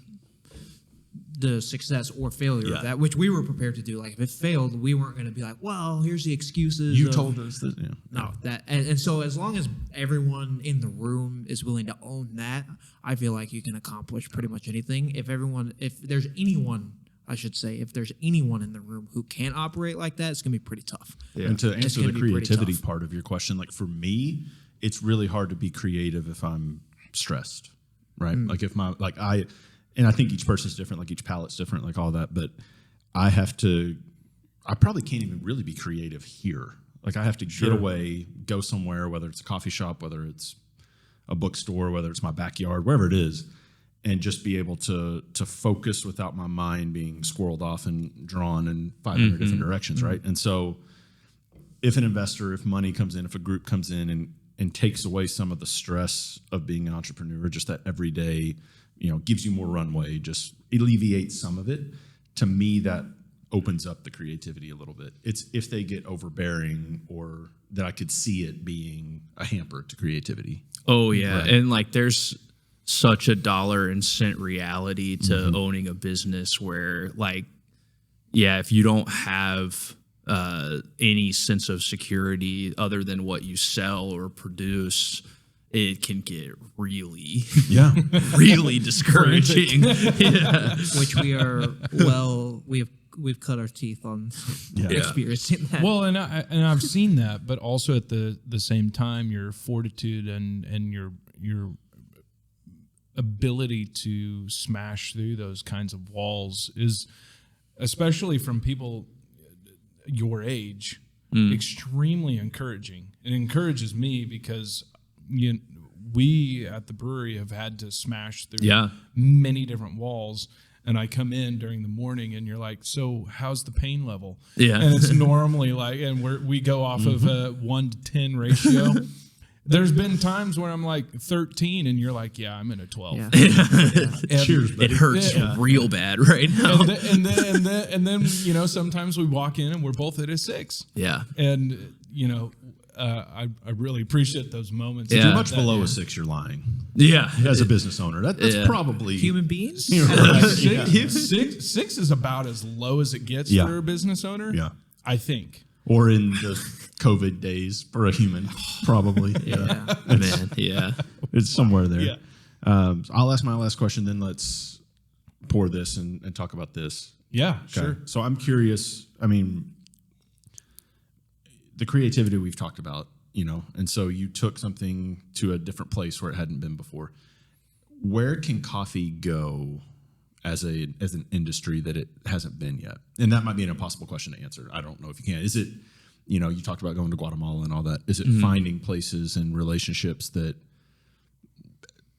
the success or failure of that, which we were prepared to do. Like, if it failed, we weren't going to be like, well, here's the excuses. You told us that. No, that. And so as long as everyone in the room is willing to own that, I feel like you can accomplish pretty much anything. If there's anyone in the room who can't operate like that, it's going to be pretty tough. Yeah. And to answer the creativity part of your question, like for me, it's really hard to be creative if I'm stressed, right? Like if and I think each person's different, like each palate's different, like all that, but I probably can't even really be creative here. Like I have to get away, go somewhere, whether it's a coffee shop, whether it's a bookstore, whether it's my backyard, wherever it is, and just be able to focus without my mind being squirreled off and drawn in 500 different directions, right? And so if an investor, if money comes in, if a group comes in and takes away some of the stress of being an entrepreneur, just that every day, gives you more runway, just alleviates some of it, to me, that opens up the creativity a little bit. It's if they get overbearing, or that I could see it being a hamper to creativity. Oh yeah. Right. And like there's such a dollar and cent reality to owning a business where like, yeah, if you don't have any sense of security other than what you sell or produce, it can get really, really discouraging. Yeah. Which we are we've cut our teeth on experiencing that. Well, and I've seen that, but also at the same time, your fortitude and your ability to smash through those kinds of walls is, especially from people your age, extremely encouraging. It encourages me because we at the brewery have had to smash through many different walls. And I come in during the morning, and you're like, "So, how's the pain level?" Yeah, and it's normally like, and we go off of a 1 to 10 ratio. There's been times where I'm like 13, and you're like, "Yeah, I'm in a 12." Yeah. Cheers, buddy. It hurts real bad right now. And then sometimes we walk in and we're both at a 6. Yeah, and I really appreciate those moments. If you're much below a 6, you're lying. Yeah, as a business owner, that's probably human beings. Six is about as low as it gets for a business owner. Yeah, I think. Or in the COVID days for a human, probably. Man, yeah, it's somewhere there. Yeah. I'll ask my last question, then let's pour this and talk about this. Yeah, Okay. sure. So I'm curious. I mean, the creativity we've talked about, and so you took something to a different place where it hadn't been before. Where can coffee go as an industry that it hasn't been yet? And that might be an impossible question to answer. I don't know if you can. Is it, you talked about going to Guatemala and all that. Is it finding places and relationships that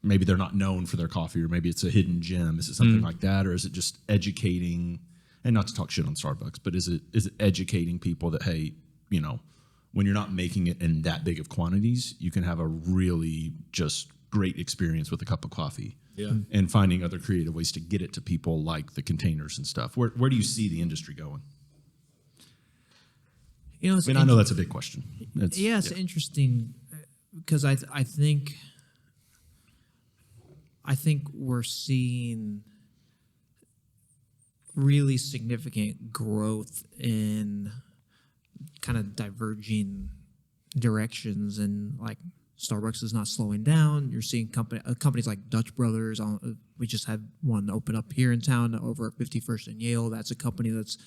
maybe they're not known for their coffee, or maybe it's a hidden gem? Is it something like that? Or is it just educating, and not to talk shit on Starbucks, but is it educating people that, hey, when you're not making it in that big of quantities, you can have a really just great experience with a cup of coffee. Yeah. And finding other creative ways to get it to people, like the containers and stuff. Where do you see the industry going? I know that's a big question. It's interesting because I think we're seeing really significant growth in kind of diverging directions, and like Starbucks is not slowing down. You're seeing companies like Dutch Brothers. We just had one open up here in town over at 51st and Yale. That's a company that's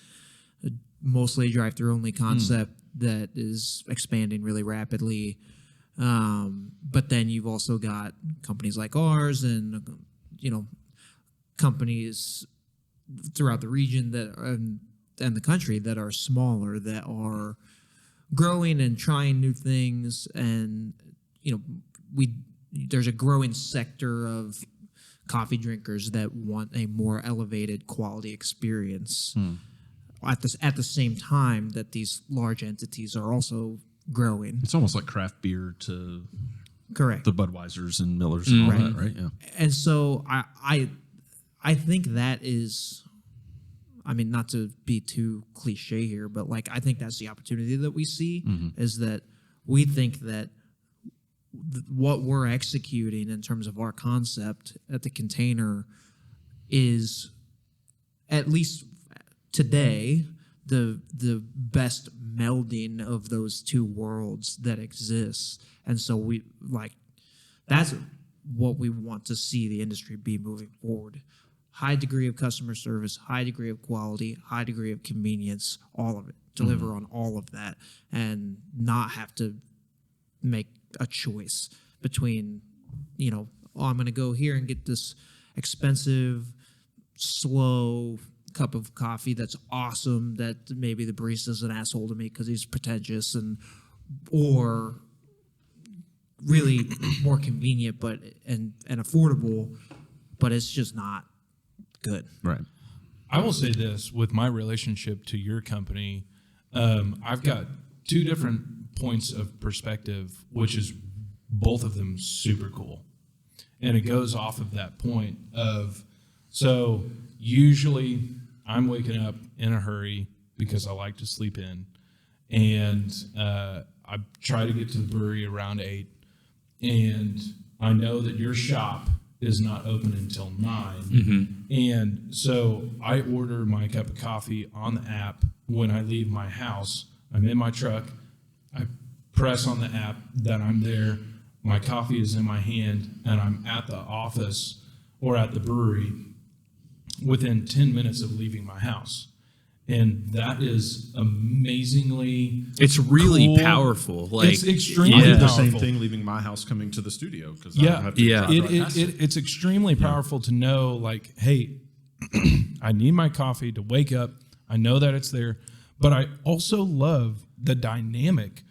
mostly a drive-through only concept that is expanding really rapidly. But then you've also got companies like ours, and companies throughout the region and the country that are smaller, that are growing and trying new things. And there's a growing sector of coffee drinkers that want a more elevated quality experience at the same time that these large entities are also growing. It's almost like craft beer to Correct. the Budweisers and Millers and all that, right? Yeah. And so I think that is, not to be too cliche here, but like I think that's the opportunity that we see, is that we think that what we're executing in terms of our concept at the container is, at least today, the best melding of those two worlds that exists. And so that's what we want to see the industry be moving forward. High degree of customer service, high degree of quality, high degree of convenience, all of it. Deliver on all of that, and not have to make a choice between, I'm going to go here and get this expensive, slow cup of coffee that's awesome, that maybe the barista's an asshole to me because he's pretentious, or really more convenient and affordable, but it's just not good. Right. I will say this with my relationship to your company, I've got two different points of perspective, which is both of them super cool. And it goes off of that point of, so usually I'm waking up in a hurry because I like to sleep in. And I try to get to the brewery around 8. And I know that your shop is not open until 9. And so I order my cup of coffee on the app when I leave my house. I'm in my truck. I press on the app that I'm there. My coffee is in my hand, and I'm at the office or at the brewery within 10 minutes of leaving my house. And that is amazingly It's really cool. powerful. Like, It's extremely I do the powerful. same thing leaving my house coming to the studio because Yeah. I have to Yeah. drive right past It's extremely powerful to know, like, hey, I need my coffee to wake up. I know that it's there. But I also love the dynamic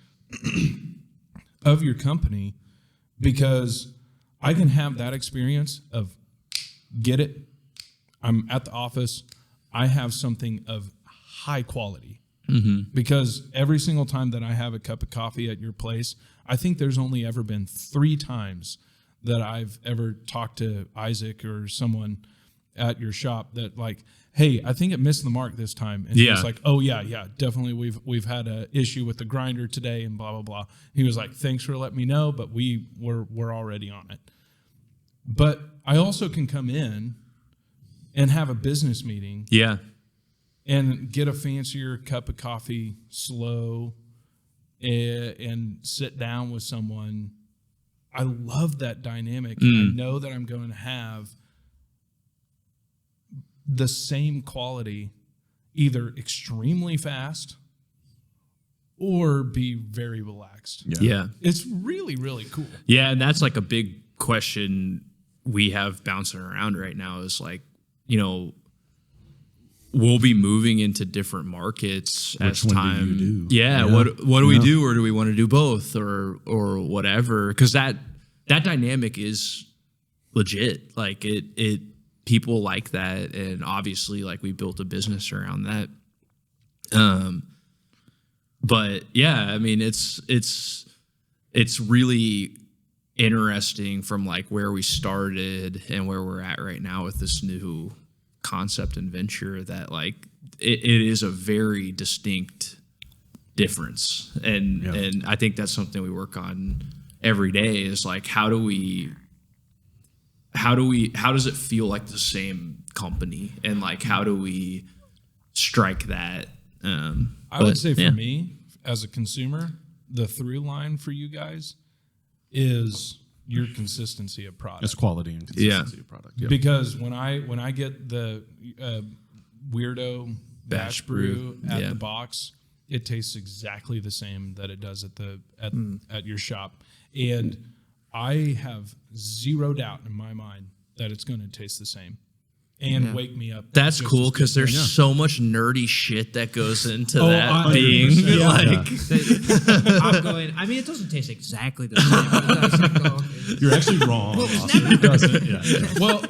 of your company because I can have that experience of get it. I'm at the office. I have something of high quality. Because every single time that I have a cup of coffee at your place, I think there's only ever been 3 times that I've ever talked to Isaac or someone at your shop that like, hey, I think it missed the mark this time. And he was like, oh yeah, definitely. We've had an issue with the grinder today and blah, blah, blah. He was like, thanks for letting me know, but we're already on it. But I also can come in and have a business meeting yeah. and get a fancier cup of coffee, slow, and sit down with someone. I love that dynamic. And I know that I'm going to have the same quality, either extremely fast or be very relaxed. Yeah. It's really, really cool. Yeah, and that's like a big question we have bouncing around right now is like, you know, we'll be moving into different markets as one do time. you do? Yeah, what do we do, or do we want to do both, or whatever? Because that dynamic is legit. Like it people like that, and obviously, like we built a business around that. But yeah, I mean, it's really interesting from like where we started and where we're at right now with this new concept and venture that like it is a very distinct difference. And I think that's something we work on every day is like, how does it feel like the same company? And like, how do we strike that? I would say for me, as a consumer, the through line for you guys is your consistency of product. It's quality and consistency of product. Yep. Because when I get the weirdo batch brew at the box, it tastes exactly the same that it does at your shop, and I have zero doubt in my mind that it's going to taste the same and wake me up. That's just cool as because good. there's so much nerdy shit that goes into Oh, that 100%. being Yeah. like. I'm going. I mean, it doesn't taste exactly the same. But it does go, okay. You're actually wrong. Austin. It doesn't. Yeah. Well,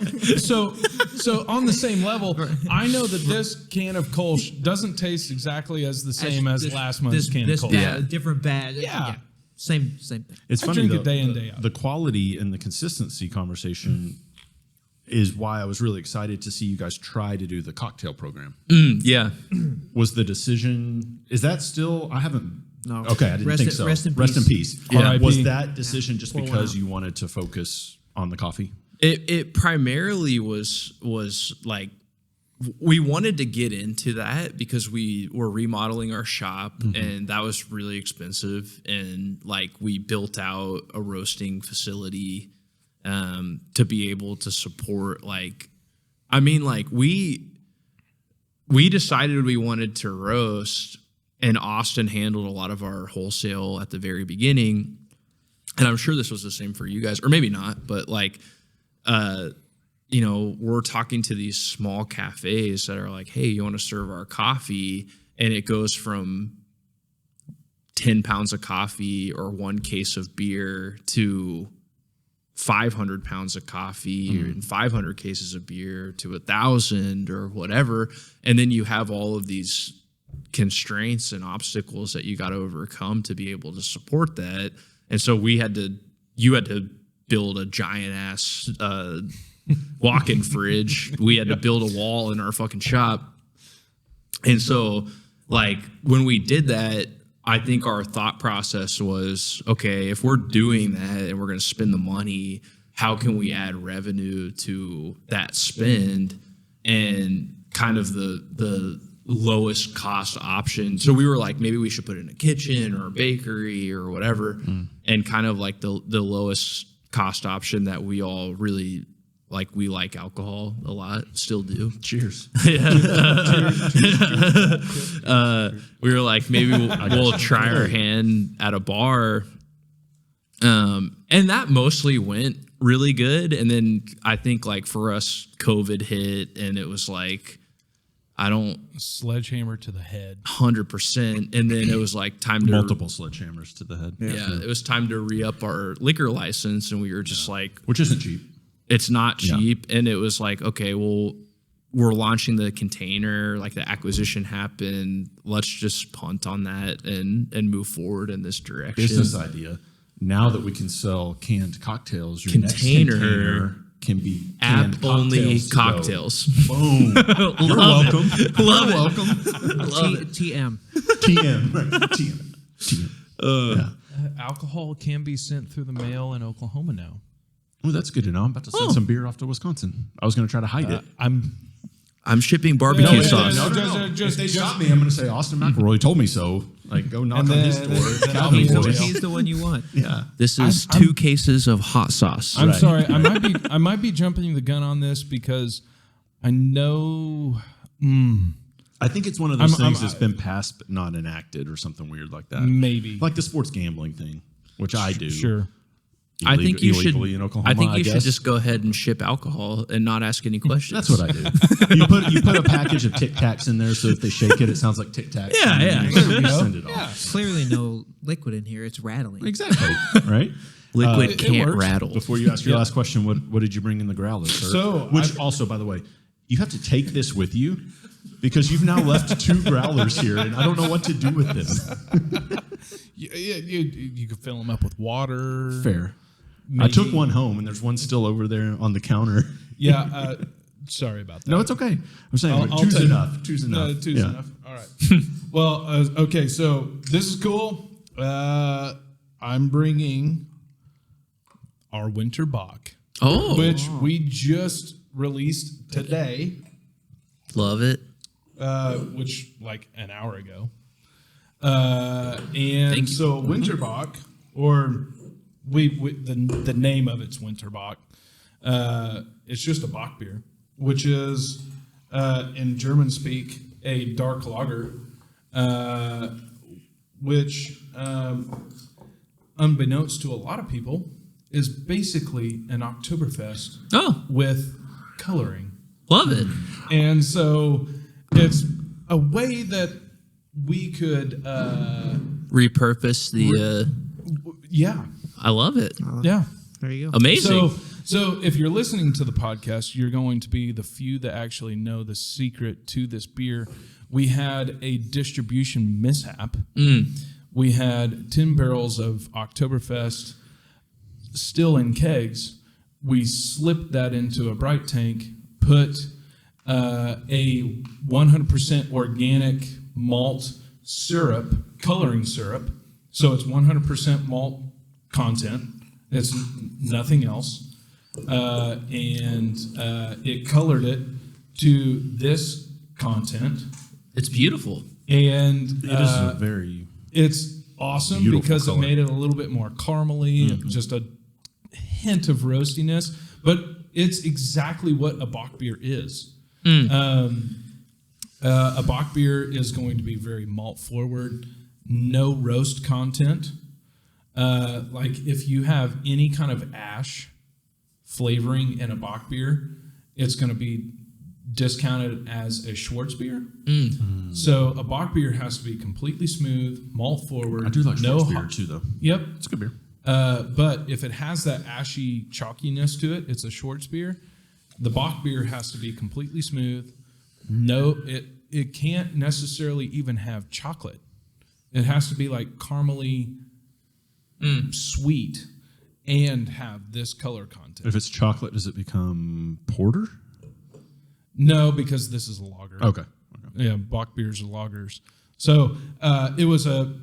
so on the same level, I know that this can of Kolsch doesn't taste exactly as the same as last month's can of Kolsch. Different bad. Yeah. Same thing. It's I funny drink though, it day in, day out. the quality and the consistency conversation is why I was really excited to see you guys try to do the cocktail program. Yeah. Was the decision, is that still, I haven't, No. okay, I didn't think so. Rest in Rest in peace. peace. Yeah. Was that decision just Pour one because out. you wanted to focus on the coffee? It primarily was like we wanted to get into that because we were remodeling our shop and that was really expensive, and like we built out a roasting facility to be able to support like, I mean, like we decided we wanted to roast, and Austin handled a lot of our wholesale at the very beginning, and I'm sure this was the same for you guys, or maybe not, but like you know, we're talking to these small cafes that are like, hey, you want to serve our coffee? And it goes from 10 pounds of coffee or 1 case of beer to 500 pounds of coffee and 500 cases of beer to 1,000 or whatever. And then you have all of these constraints and obstacles that you got to overcome to be able to support that. And so you had to build a giant ass walk-in fridge. We had to build a wall in our fucking shop. And so like when we did that, I think our thought process was, okay, if we're doing that and we're going to spend the money, how can we add revenue to that spend and kind of the lowest cost option? So we were like, maybe we should put it in a kitchen or a bakery or whatever. And kind of like the lowest cost option that we all really like. We like alcohol a lot, still do. Cheers. We were like, maybe we'll try our hand at a bar. And that mostly went really good. And then I think like for us, COVID hit and it was like, Sledgehammer to the head. 100%. And then it was like time to Multiple sledgehammers to the head. Yeah, it was time to re-up our liquor license. And we were just like, Which isn't cheap. it's not cheap. And it was like, okay, well, we're launching the container, like the acquisition happened. Let's just punt on that and move forward in this direction. Business idea. Now that we can sell canned cocktails, your next Container container can be canned App-only to go. cocktails. Boom. You're welcome. Love You're it. welcome. TM. TM. Right. TM. Yeah. Alcohol can be sent through the mail in Oklahoma now. Oh, that's good to know. I'm about to send some beer off to Wisconsin. I was going to try to hide it. I'm shipping barbecue sauce. If they stop me, I'm going to say Austin McElroy told me so. Like, go knock on his door. Cowboy He's boys. the one you want. Yeah. This is 2 cases of hot sauce. I'm sorry. I might be jumping the gun on this because I know. I think it's one of those things that's been passed but not enacted or something weird like that. Maybe. Like the sports gambling thing, which I do. Sure. I think you should. Illegally in Oklahoma, I think you guess. should just go ahead and ship alcohol and not ask any questions. That's what I do. You put a package of Tic Tacs in there, so if they shake it, it sounds like Tic Tacs. Yeah, yeah. You send it off. Clearly no liquid in here. It's rattling. Exactly. Right. Liquid it can't works. rattle. Before you ask your last question, what did you bring in the growler, sir? So, which also, by the way, you have to take this with you because you've now left 2 growlers here, and I don't know what to do with them. You could fill them up with water. Fair. Maybe. I took one home, and there's one still over there on the counter. Yeah. Sorry about that. No, it's okay. I'm saying I'll two's take- enough. Two's enough. Two's Yeah. enough. All right. Well, okay. So this is cool. I'm bringing our winter Bach, which we just released today, Love it. which like an hour ago. Thank And you. so winter Bach, or the name of it's winter Bach. It's just a Bach beer, which is in German speak a dark lager, which unbeknownst to a lot of people is basically an Oktoberfest Oh, with coloring. love it. And so it's a way that we could, Repurpose the. yeah, I love it. yeah. There you go. Amazing. So if you're listening to the podcast, you're going to be the few that actually know the secret to this beer. We had a distribution mishap. We had 10 barrels of Oktoberfest still in kegs. We slipped that into a bright tank, put a 100% organic malt syrup, coloring syrup. So it's 100% malt content. It's nothing else. And it colored it to this content. It's beautiful. And It is a very it's awesome beautiful because color. it made it a little bit more caramely, just a hint of roastiness. But it's exactly what a Bock beer is. A Bock beer is going to be very malt forward, no roast content. Like if you have any kind of ash flavoring in a Bock beer, it's going to be discounted as a Schwartz beer. So a Bock beer has to be completely smooth, malt forward. I do like no Schwartz beer hop- too, though. Yep. It's a good beer. But if it has that ashy chalkiness to it, it's a Schwartz beer. The Bock beer has to be completely smooth. No, it can't necessarily even have chocolate. It has to be like caramely sweet and have this color content. If it's chocolate, does it become porter? No, because this is a lager. Okay. Yeah, Bock beers are lagers. So it was a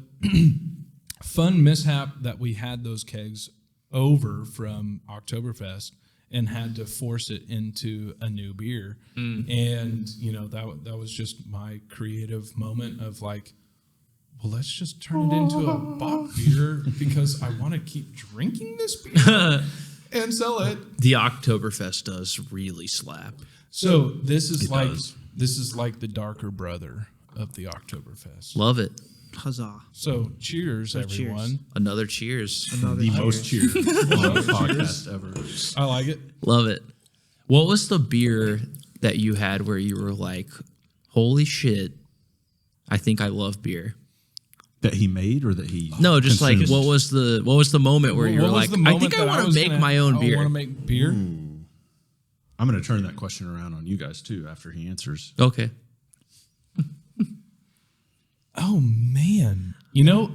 fun mishap that we had those kegs over from Oktoberfest and had to force it into a new beer. And, that was just my creative moment of like, well, let's just turn it into a Bock beer because I want to keep drinking this beer and sell it. The Oktoberfest does really slap. So this is does. like the darker brother of the Oktoberfest. Love it. Huzzah. So cheers, everyone. cheers. Another cheers. Another The cheers. most cheers on the podcast ever. I like it. Love it. What was the beer that you had where you were like, holy shit, I think I love beer? That he made or that he No, just like consumed? what was the moment where you were What was like, the I moment think I that want to was make gonna- my own I beer? want to make beer. I'm going to turn that question around on you guys too after he answers. Okay. Oh man, no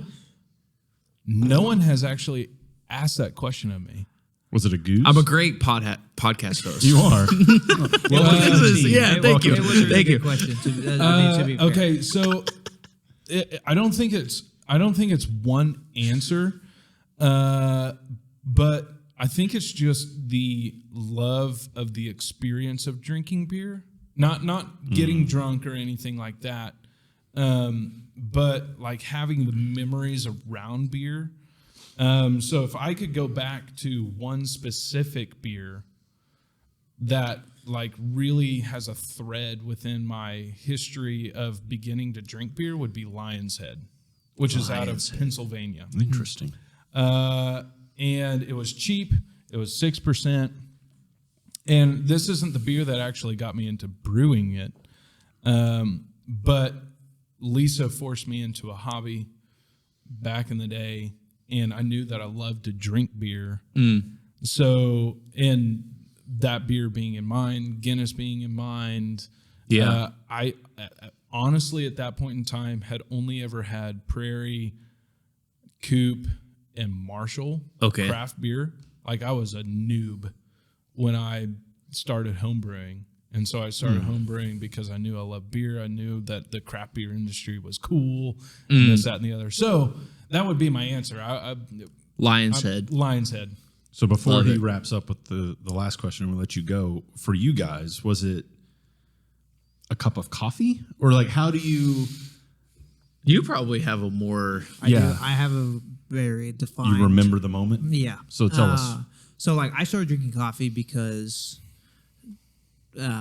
one has actually asked that question of me. Was it a goose? I'm a great podcast host. You are. Yeah, thank you. It was a really Thank you. good question. To be fair. Okay, so I don't think it's one answer, but I think it's just the love of the experience of drinking beer, not getting drunk or anything like that, but like having the memories around beer. So if I could go back to one specific beer that like really has a thread within my history of beginning to drink beer would be Lion's Head, which is out of Pennsylvania. Interesting. And it was cheap. It was 6%. And this isn't the beer that actually got me into brewing it. But Lisa forced me into a hobby back in the day, and I knew that I loved to drink beer. So, and that beer being in mind, Guinness being in mind. Yeah. I honestly, at that point in time, had only ever had Prairie, Coop, and Marshall craft beer. Like I was a noob when I started homebrewing. And so I started homebrewing because I knew I loved beer. I knew that the craft beer industry was cool, and this, that, and the other. So that would be my answer. Lion's Head. Lion's Head. So before Love he it. wraps up with the last question, we'll let you go. For you guys, was it a cup of coffee? Or like how do you You probably have a more. I do. Yeah. I have a very defined. you remember the moment? Yeah. So tell us. So like I started drinking coffee because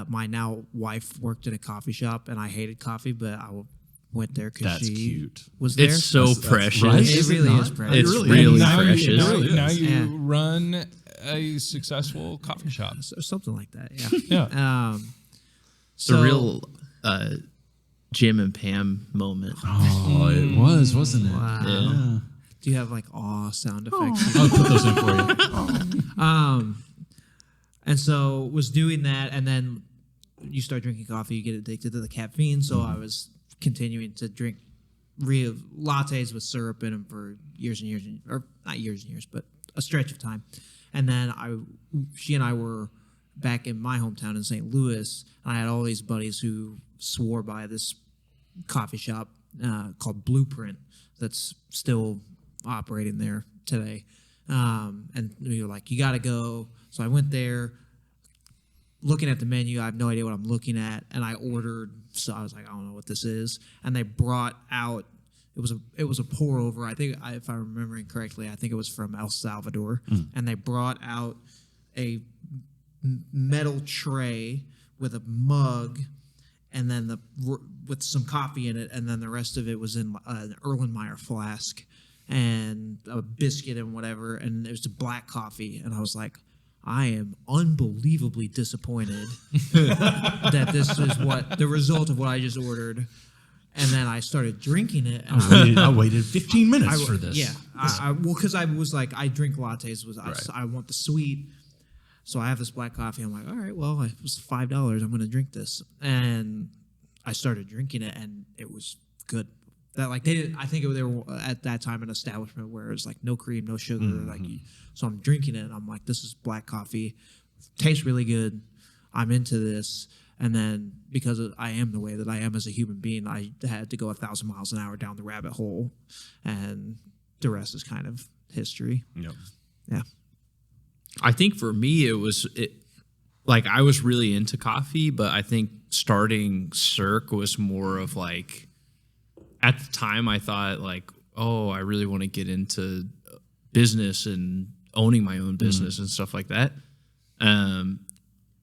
my now wife worked in a coffee shop and I hated coffee, but I went there because That's she cute. was there. It's so That's precious. right. It Is it really not? is precious. It's Really? really now precious. now you Yeah. run a successful coffee shop. or something like that. Yeah. Yeah. It's a real Jim and Pam moment. Oh, it was, wasn't it? Wow. Yeah. Do you have like awe sound effects? I'll put those in for you. And so was doing that, and then you start drinking coffee, you get addicted to the caffeine. So I was continuing to drink real lattes with syrup in them for years and years, or not years and years, but a stretch of time. And then she and I were back in my hometown in St. Louis, and I had all these buddies who swore by this coffee shop called Blueprint that's still operating there today. And we were like, you got to go. So I went there, looking at the menu. I have no idea what I'm looking at. And I ordered, so I was like, I don't know what this is. And they brought out, it was a pour over. I think, if I'm remembering correctly, I think it was from El Salvador. And they brought out a metal tray with a mug and then with some coffee in it, and then the rest of it was in an Erlenmeyer flask and a biscuit and whatever, and it was black coffee. And I was like, I am unbelievably disappointed that this is the result of what I just ordered. And then I started drinking it. And I waited 15 minutes for this. Yeah. Well, because I was like, I drink lattes. I want the sweet. So I have this black coffee. I'm like, all right, well, it was $5. I'm going to drink this. And I started drinking it, and it was good. That like they were at that time an establishment where it was like no cream, no sugar. Like, so I'm drinking it, and I'm like, this is black coffee. Tastes really good. I'm into this. And then because I am the way that I am as a human being, I had to go 1,000 miles an hour down the rabbit hole, and the rest is kind of history. Yep. Yeah. I think for me, like I was really into coffee, but I think starting Cirque was more of like, at the time I thought like, oh, I really want to get into business and owning my own business and stuff like that.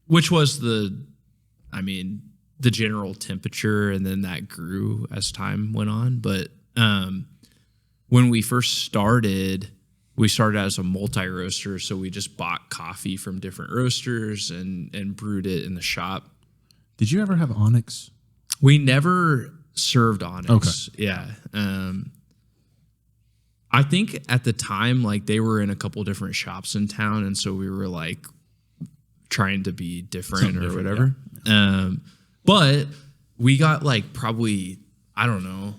Which was the general temperature, and then that grew as time went on. But when we first started, we started as a multi-roaster, so we just bought coffee from different roasters and brewed it in the shop. Did you ever have Onyx? We never served Onyx. Okay. Yeah. I think at the time, like they were in a couple different shops in town, and so we were like trying to be different or whatever. Yeah. But we got like probably, I don't know,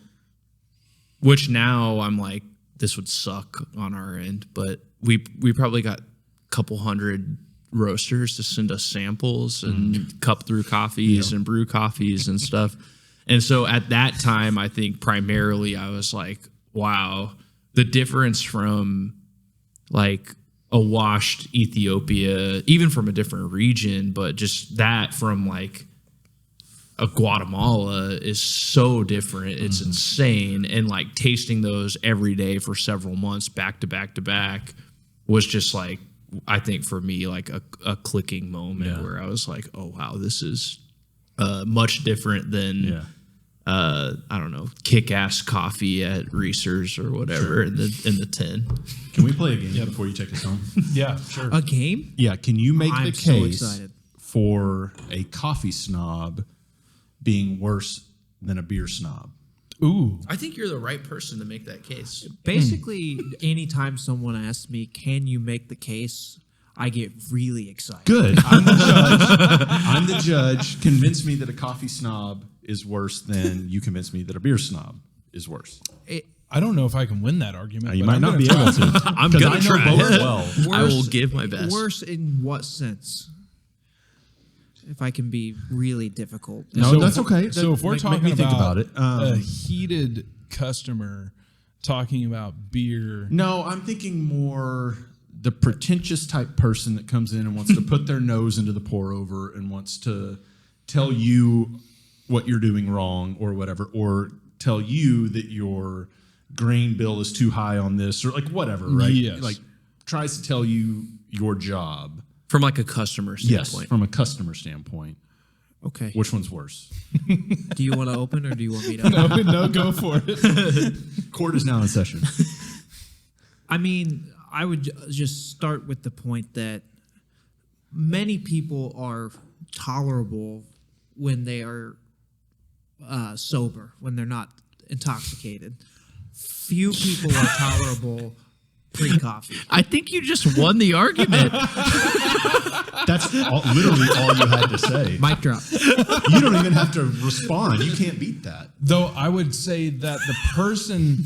which now I'm like, this would suck on our end, but we probably got a couple hundred roasters to send us samples and cup through coffees and brew coffees and stuff. And so at that time, I think primarily I was like, wow, the difference from like a washed Ethiopia, even from a different region, but just that from like a Guatemala is so different. It's insane. And like tasting those every day for several months back to back to back was just like, I think for me, like a clicking moment where I was like, oh, wow, this is much different than, I don't know, kick-ass coffee at Reese's or whatever in the tin. Can we play a game before you take us home? Yeah, sure. A game? Yeah. Can you make I'm the so case excited. for a coffee snob being worse than a beer snob? Ooh. I think you're the right person to make that case. Basically, anytime someone asks me, can you make the case, I get really excited. Good. I'm the judge. I'm the judge. Convince me that a coffee snob is worse than you convince me that a beer snob is worse. I don't know if I can win that argument. You but might I'm not gonna be try. able to. I'm 'Cause gonna I know try. both well. I will give my best. Worse in what sense? If I can be really difficult. No, that's okay. So if we're Make talking me think about it. a heated customer talking about beer, No, I'm thinking more the pretentious type person that comes in and wants to put their nose into the pour over and wants to tell you what you're doing wrong or whatever, or tell you that your grain bill is too high on this or like whatever, right? Yes. Like tries to tell you your job. From like a customer standpoint. Yes, from a customer standpoint. Okay. Which one's worse? Do you want to open or do you want me to no, go for it. Court is now in session. I mean, I would just start with the point that many people are tolerable when they are sober, when they're not intoxicated. Few people are tolerable pre-coffee. I think you just won the argument. That's literally all you had to say. Mic drop. You don't even have to respond. You can't beat that. Though I would say that the person,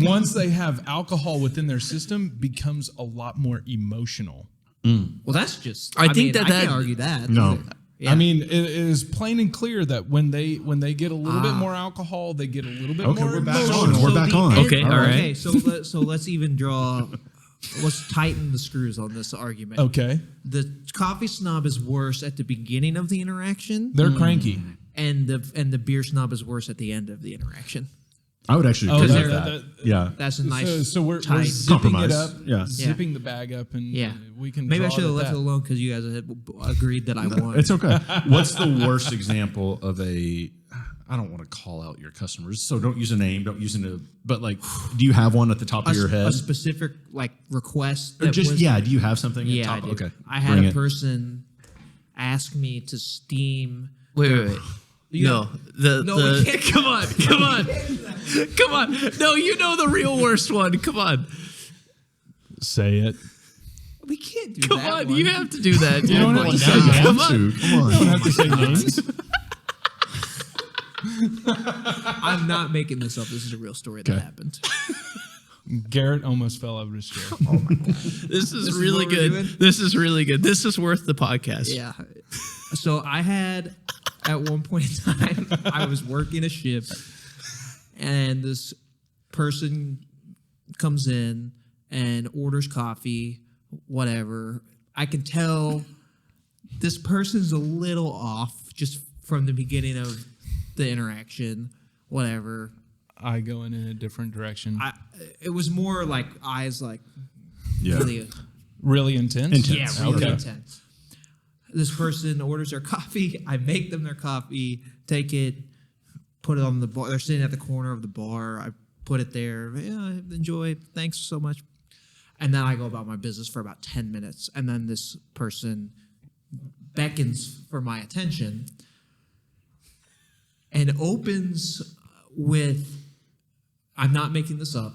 once they have alcohol within their system, becomes a lot more emotional. Well, that's just. I think mean, that I can't argue that. No. Yeah. I mean, it is plain and clear that when they get a little bit more alcohol, they get a little bit more we're back emotional. on. We're back on. Okay, all right. Okay, so let's even draw. Let's tighten the screws on this argument. Okay, The coffee snob is worse at the beginning of the interaction, they're cranky. and the beer snob is worse at the end of the interaction. I would actually Oh, agree that- with that. Yeah. That's a nice. So we're tight. zipping it Compromise. up, Yeah. zipping the bag up, and Yeah, we can. Maybe I draw should have at left that. it alone because you guys had agreed that I won. It's okay. What's the worst example of a? I don't want to call out your customers, so don't use a name. Don't use but like, do you have one at the top of your head? A specific like request. Or that just was, do you have something? Yeah, at I top? do. Okay. I had Bring a it. person ask me to steam. Wait. No, we can't. come on. No, you know the real worst one. Come on. Say it. We can't do Come that on, one. you have to do that, dude. You don't have to say Now you names. have to. Come on. You don't have to say names. I'm not making this up. This is a real story that happened. Garrett almost fell out of his chair. This is is really what we're good. doing? This is really good. This is worth the podcast. Yeah. So I had, at one point in time, I was working a shift, and this person comes in and orders coffee, whatever. I can tell this person's a little off just from the beginning of the interaction, whatever. I go in a different direction. It was more like eyes like Yeah. really, Really intense? yeah, really Okay. intense. This person orders their coffee. I make them their coffee, take it, put it on the bar. They're sitting at the corner of the bar. I put it there. Yeah, enjoy. Thanks so much. And then I go about my business for about 10 minutes. And then this person beckons for my attention and opens with, I'm not making this up.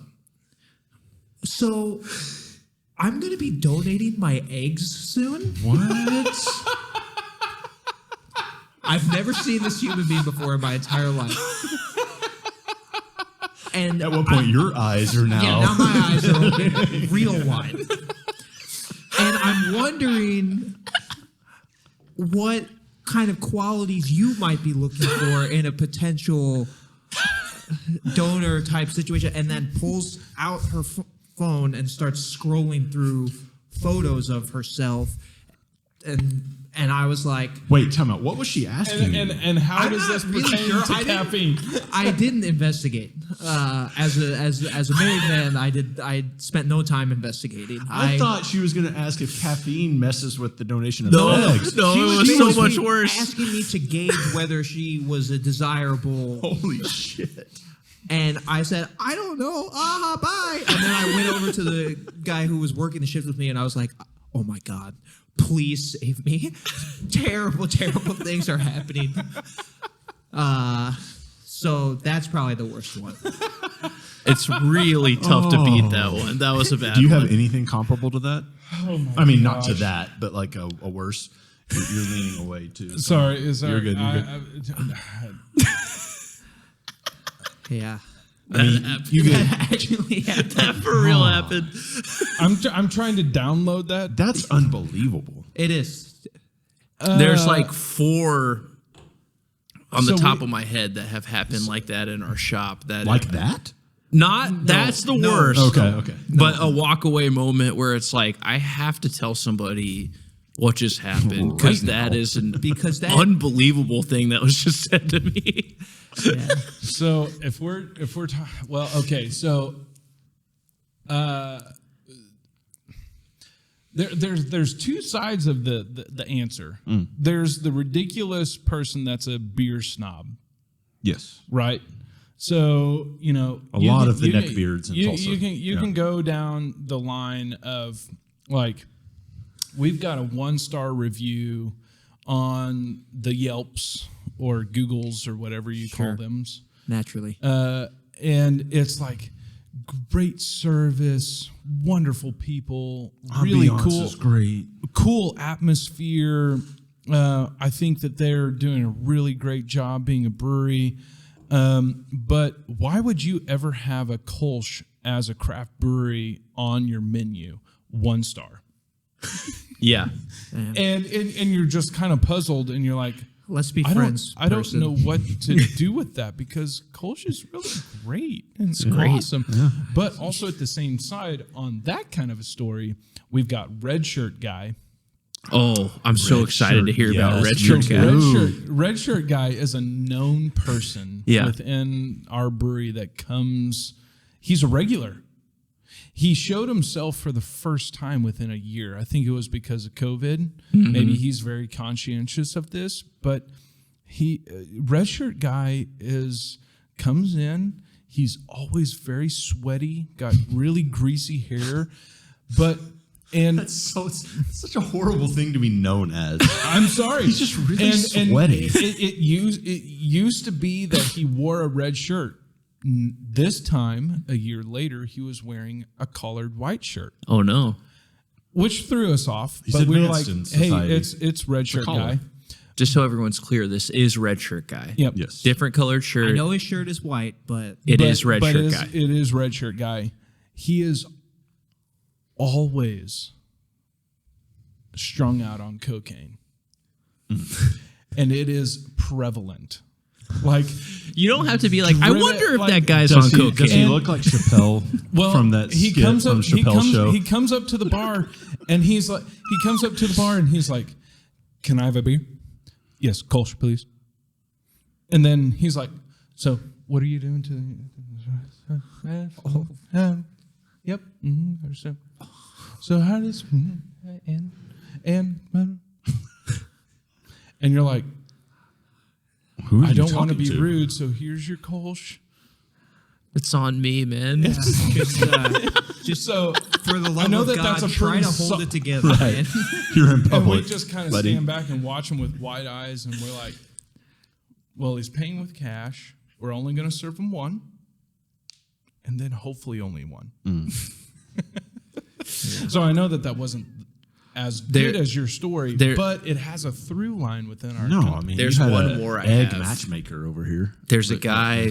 So I'm going to be donating my eggs soon. What? I've never seen this human being before in my entire life. And At what point your eyes are now? yeah, now my eyes are open real wide. And I'm wondering what kind of qualities you might be looking for in a potential donor type situation, and then pulls out her phone and starts scrolling through photos of herself. And I was like, Wait, time out. What was she asking? And how I'm does not this really pertain sure. to I didn't- caffeine? I didn't investigate. As a married man, I spent no time investigating. I thought she was going to ask if caffeine messes with the donation of No, eggs. no, she it was basically so much worse. asking me to gauge whether she was a desirable. Holy shit. And I said, I don't know. Bye. And then I went over to the guy who was working the shift with me, and I was like, oh my God, please save me. Terrible things are happening. So that's probably the worst one. It's really tough to beat that one. That was a bad Do you one. have anything comparable to that? Oh my I mean, not to gosh. that, but like a worse. You're leaning away too. Sorry. You're good. Yeah. I mean, you get. Actually happened. That for real happened. I'm trying to download that. That's unbelievable. It is. There's like 4 on the So top we- of my head that have happened like that in our shop. That Like that? not that's the worst. Okay. But a walk away moment where it's like I have to tell somebody what just happened because Right that is an Because unbelievable thing that was just said to me. Yeah. So if we're well, okay, so there's 2 sides of the answer. There's the ridiculous person that's a beer snob, Yes. right? So A lot of the neckbeards in you, Tulsa. You can go down the line of like we've got a 1-star review on the Yelps or Googles or whatever you call them. Naturally. And it's like great service, wonderful people, really Ambiance is great. cool atmosphere. I think that they're doing a really great job being a brewery. But why would you ever have a Kolsch as a craft brewery on your menu? 1 star. Yeah. And you're just kind of puzzled and you're like, Let's be I friends. don't person. know what to do with that because Kolsch is really great and it's great. awesome. But also at the same side, on that kind of a story, we've got Red Shirt Guy. Oh, I'm so excited to hear about yes, Red me Shirt too. Guy. Red Shirt Guy is a known person Yeah. within our brewery that comes. He's a regular. He showed himself for the first time within a year. I think it was because of COVID. Maybe he's very conscientious of this, but Red Shirt Guy comes in. He's always very sweaty, got really greasy hair, but And That's such a horrible thing to be known as. I'm sorry. He's just really sweaty. It used to be that he wore a red shirt. This time, a year later, he was wearing a collared white shirt, Oh no. which threw us off. He's but we were like, advanced in "Hey, society. it's red shirt collar. guy." Just so everyone's clear, this is red shirt guy. Yep. Yes. Different colored shirt. I know his shirt is white, but It is red but shirt guy. It is red shirt guy. He is always strung out on cocaine, and it is prevalent. Like, You don't have to be like, I Driven- wonder if like- that guy's on Does he cocaine. look like Chappelle from that he skit comes from up. He Chappelle's show? comes up to the bar, and he's like, he's like, "Can I have a beer?" Yes, Kolsch, please. And then he's like, "So, what are you doing to?" Yep. Understand. So how does and you're like, Who are I you don't want to talking be rude, so here's your Kolsch. It's on me, man. just So for the love I know of that God, that's a try pretty to hold so- it together, Right. man. You're in and we public. just kind of buddy. stand back and watch him with wide eyes, and we're like, well, he's paying with cash. We're only going to serve him one, and then hopefully only one. So I know that wasn't as good as your story, but it has a through line within our No, I company. mean, There's you had one a more I egg have. matchmaker over here. There's a guy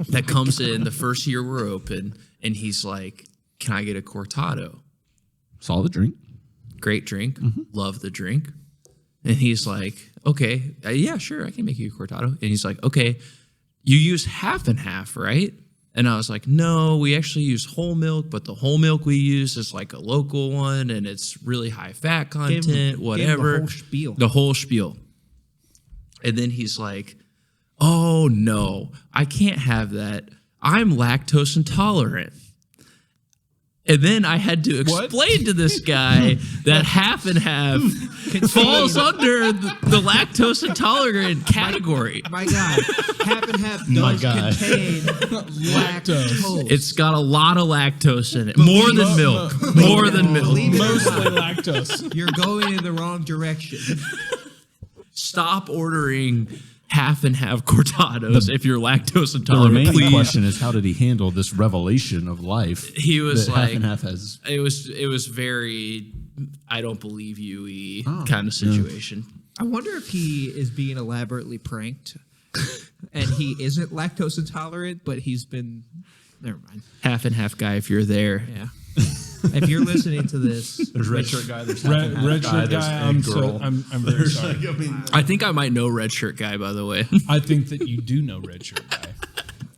that comes in the first year we're open, and he's like, "Can I get a cortado?" Solid drink. Great drink. Love the drink. And he's like, "Okay, yeah, sure, I can make you a cortado." And he's like, "Okay, you use half and half, right?" And I was like, "No, we actually use whole milk, but the whole milk we use is like a local one, and it's really high fat content, Give him whatever." the whole spiel. The whole spiel. And then he's like, "Oh no, I can't have that. I'm lactose intolerant." And then I had to explain to this guy that half and half falls under the lactose intolerant category. My God, half and half My does God. contain lactose. It's got a lot of lactose in it. More than milk. More than milk. Believe it or Mostly not, lactose. you're going in the wrong direction. Stop ordering half and half cortados if you're lactose The intolerant. remaining Please. question is, how did he handle this revelation of life? He was that like, half and half has. it was very, I don't believe you Oh, kind of situation. I wonder if he is being elaborately pranked, and he isn't lactose intolerant, but he's been. Never mind. Half and half guy, if you're there. Yeah. If you're listening to this, There's red shirt guy. There's Red shirt there's guy. egg girl. I'm very sorry. I think I might know red shirt guy, by the way. I think that you do know red shirt guy.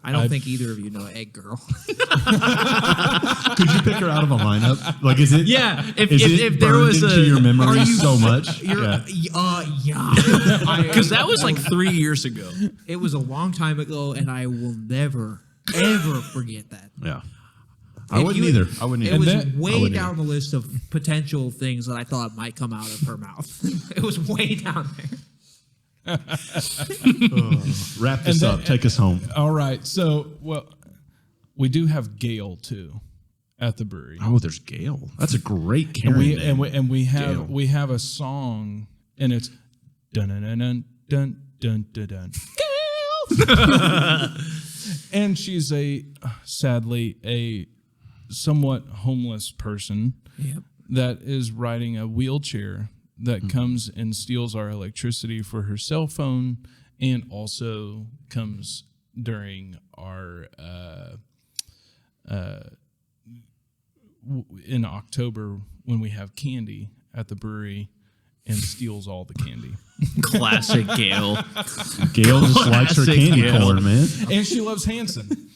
I don't think either of you know Egg Girl. Could you pick her out of a lineup? Like, is it? Yeah, if Is there burned was into a, your memory so much? Yeah. because that was like 3 years ago. It was a long time ago, and I will never, ever forget that. Yeah. I If wouldn't you- either. I wouldn't It either. was then- I way wouldn't down the list of potential things that I thought might come out of her mouth. It was way down there. Wrap this And up. then- Take us home. All right. So, well, we do have Gail too at the brewery. Oh, there's Gail. That's a great And Karen we name. and we have Gail. we have a song, and it's dun dun dun dun dun dun dun. And she's sadly a somewhat homeless person that is riding a wheelchair that comes and steals our electricity for her cell phone, and also comes during our in October when we have candy at the brewery, and steals all the candy. Classic Gail. Gail just likes her Classic candy Gail. corn, man. And she loves Hanson.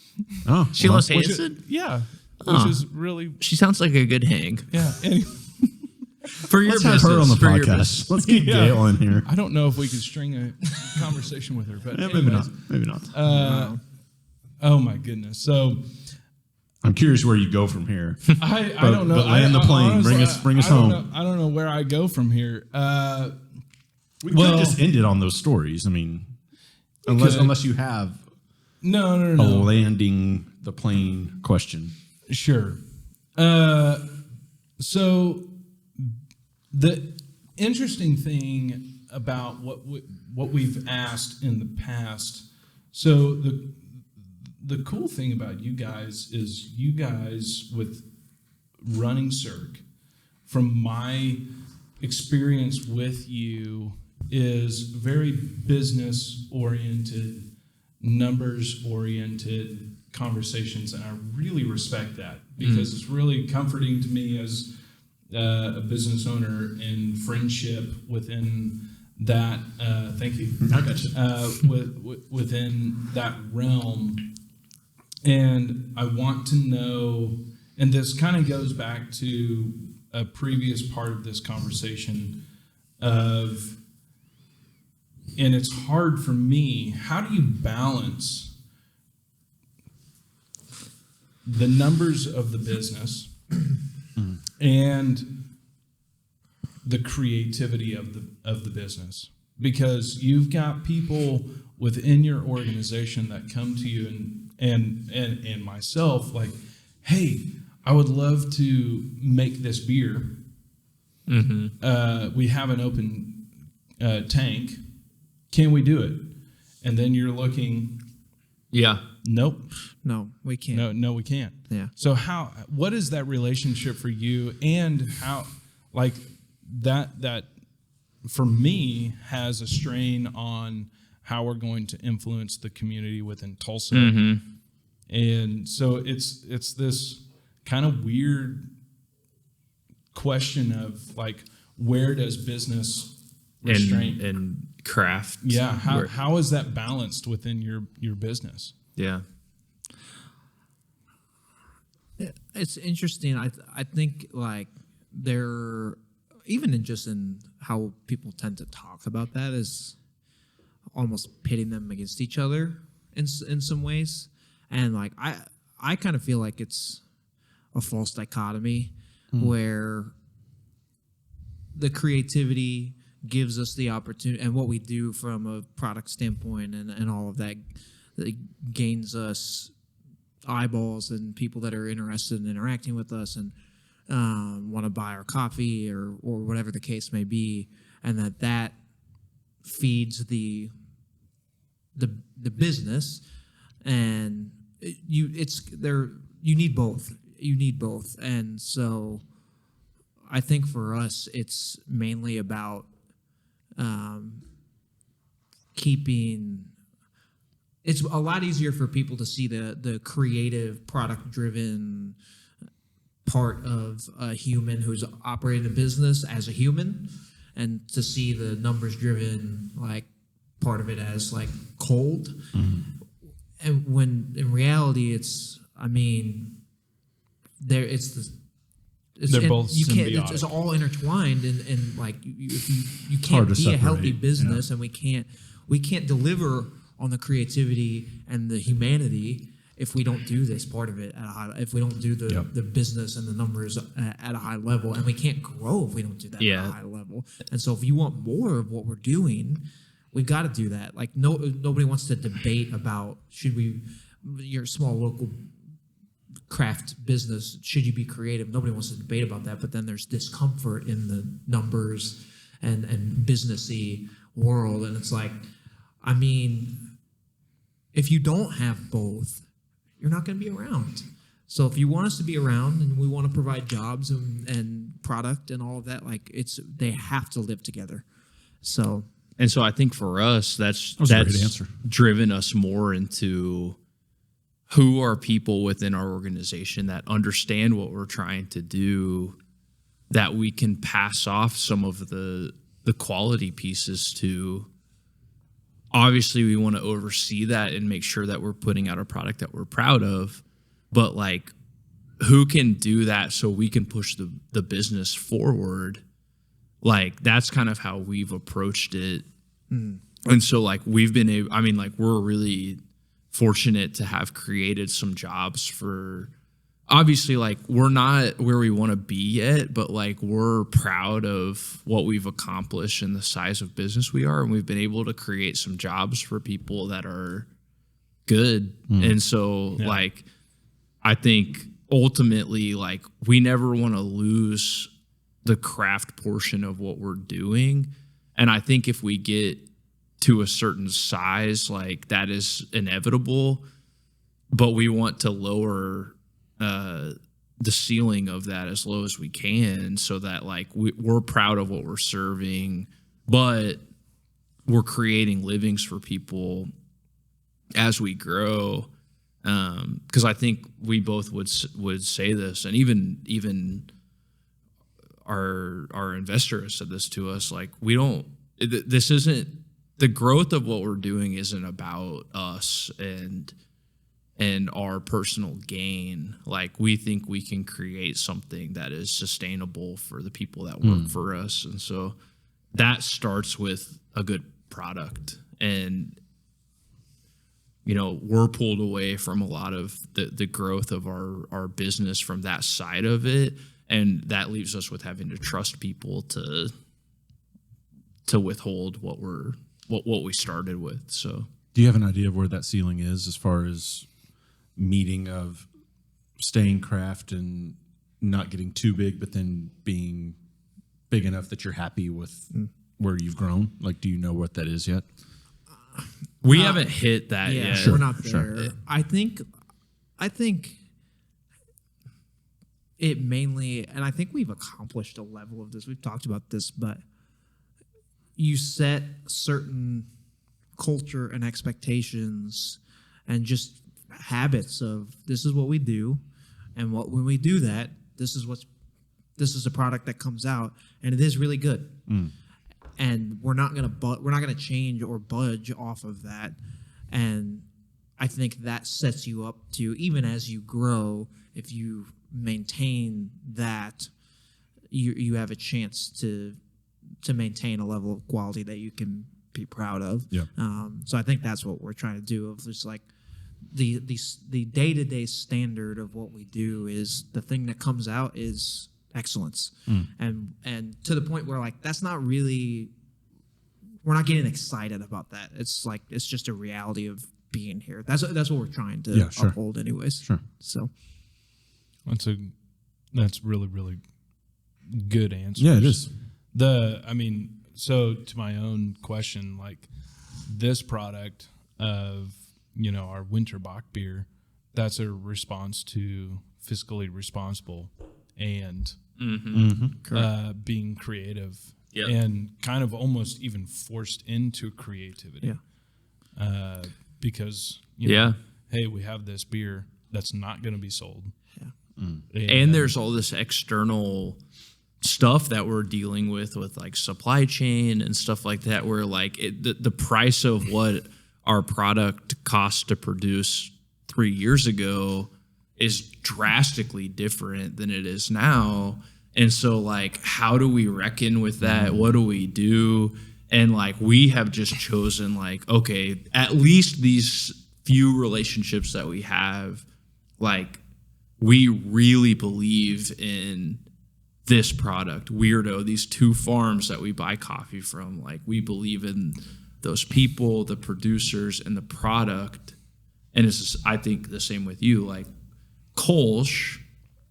Oh, She loves Hanson? Yeah, which is really She sounds like a good hang. yeah. Anyway, For your Let's have business. her on the for your podcast. business. Let's get Yeah. Gail in here. I don't know if we could string a conversation with her, but Maybe anyways. not. Maybe not. Oh my goodness! So I'm curious where you go from here. I don't know. but land the I plane. honestly, Bring us I don't home. know- I don't know where I go from here. We could just end it on those stories. I mean, unless you have No. a landing the plane question. Sure. So the interesting thing about what we've asked in the past, so the cool thing about you guys is you guys with running Cirque, from my experience with you, is very business oriented, numbers oriented conversations, and I really respect that because it's really comforting to me as a business owner and friendship within that. Thank you. I got you. Within that realm, and I want to know, and this kind of goes back to a previous part of this conversation of, and it's hard for me, how do you balance the numbers of the business and the creativity of the business? Because you've got people within your organization that come to you and myself like, hey, I would love to make this beer. We have an open tank. Can we do it? And then you're looking, Yeah. nope. No, we can't. No, we can't. Yeah. So what is that relationship for you, and how, like, that for me has a strain on how we're going to influence the community within Tulsa. And so it's this kind of weird question of like, where does business restraint and craft? Yeah. How is that balanced within your business? Yeah. It's interesting. I think like there, even in how people tend to talk about that, is almost pitting them against each other in some ways, and like I kind of feel like it's a false dichotomy where the creativity gives us the opportunity, and what we do from a product standpoint and all of that gains us eyeballs and people that are interested in interacting with us and want to buy our coffee or whatever the case may be, and that feeds the business, and you need both. And so I think for us it's mainly about keeping. It's a lot easier for people to see the creative, product-driven part of a human who's operating a business as a human, and to see the numbers-driven like part of it as like cold. And when in reality, They're both you can't. symbiotic. It's all intertwined, and like you hard can't to be a healthy separate, business, and we can't deliver on the creativity and the humanity if we don't do this part of it at a high. If we don't do the business and the numbers at a high level, and we can't grow if we don't do that at a high level. And so, if you want more of what we're doing, we've got to do that. Like nobody wants to debate about your small local craft business, should you be creative? Nobody wants to debate about that, but then there's discomfort in the numbers and businessy world, and it's like, I mean, if you don't have both, you're not going to be around. So if you want us to be around and we want to provide jobs and product and all of that, like they have to live together. So I think for us, that's a great answer. Driven us more into who are people within our organization that understand what we're trying to do, that we can pass off some of the quality pieces to. Obviously, we want to oversee that and make sure that we're putting out a product that we're proud of, but like, who can do that so we can push the business forward? Like, that's kind of how we've approached it. And so like, we've been able, I mean, like, we're really fortunate to have created some jobs for, obviously, like, we're not where we want to be yet, but like, we're proud of what we've accomplished and the size of business we are, and we've been able to create some jobs for people that are good. And so like, I think ultimately, like, we never want to lose the craft portion of what we're doing. And I think if we get to a certain size, like, that is inevitable, but we want to lower the ceiling of that as low as we can, so that, like, we're proud of what we're serving, but we're creating livings for people as we grow. Because I think we both would say this, and even our investor has said this to us. Like, this isn't, the growth of what we're doing isn't about us and our personal gain. Like, we think we can create something that is sustainable for the people that work for us. And so that starts with a good product. And, you know, we're pulled away from a lot of the growth of our business from that side of it. And that leaves us with having to trust people to withhold what we started with. So, Do you have an idea of where that ceiling is as far as meeting of staying craft and not getting too big, but then being big enough that you're happy with where you've grown? Like, do you know what that is yet? we haven't hit that Yeah, yet. we're not there. I think it mainly, and I think we've accomplished a level of this. We've talked about this, but you set certain culture and expectations and just habits of, this is what we do, and when we do that, this is a product that comes out, and it is really good. And we're not gonna change or budge off of that. And I think that sets you up to, even as you grow, if you maintain that, you have a chance to maintain a level of quality that you can be proud of. Yeah. So I think that's what we're trying to do. Of just like the day-to-day standard of what we do is the thing that comes out is excellence. And to the point where, like, that's not really, we're not getting excited about that. It's like, it's just a reality of being here. That's what we're trying to uphold anyways. Sure. So That's really, really good answer. Yeah, it is. So to my own question, like, this product of, you know, our winter Bock beer, that's a response to fiscally responsible and being creative and kind of almost even forced into creativity. Because, you know, hey, we have this beer that's not going to be sold. And there's all this external stuff that we're dealing with like supply chain and stuff like that, where, like, the price of what our product cost to produce 3 years ago is drastically different than it is now. And so, like, how do we reckon with that? What do we do? And, like, we have just chosen, like, okay, at least these few relationships that we have, like, we really believe in this product, Weirdo, these 2 farms that we buy coffee from. Like, we believe in those people, the producers, and the product. And it's just, I think, the same with you. Like, Kolsch,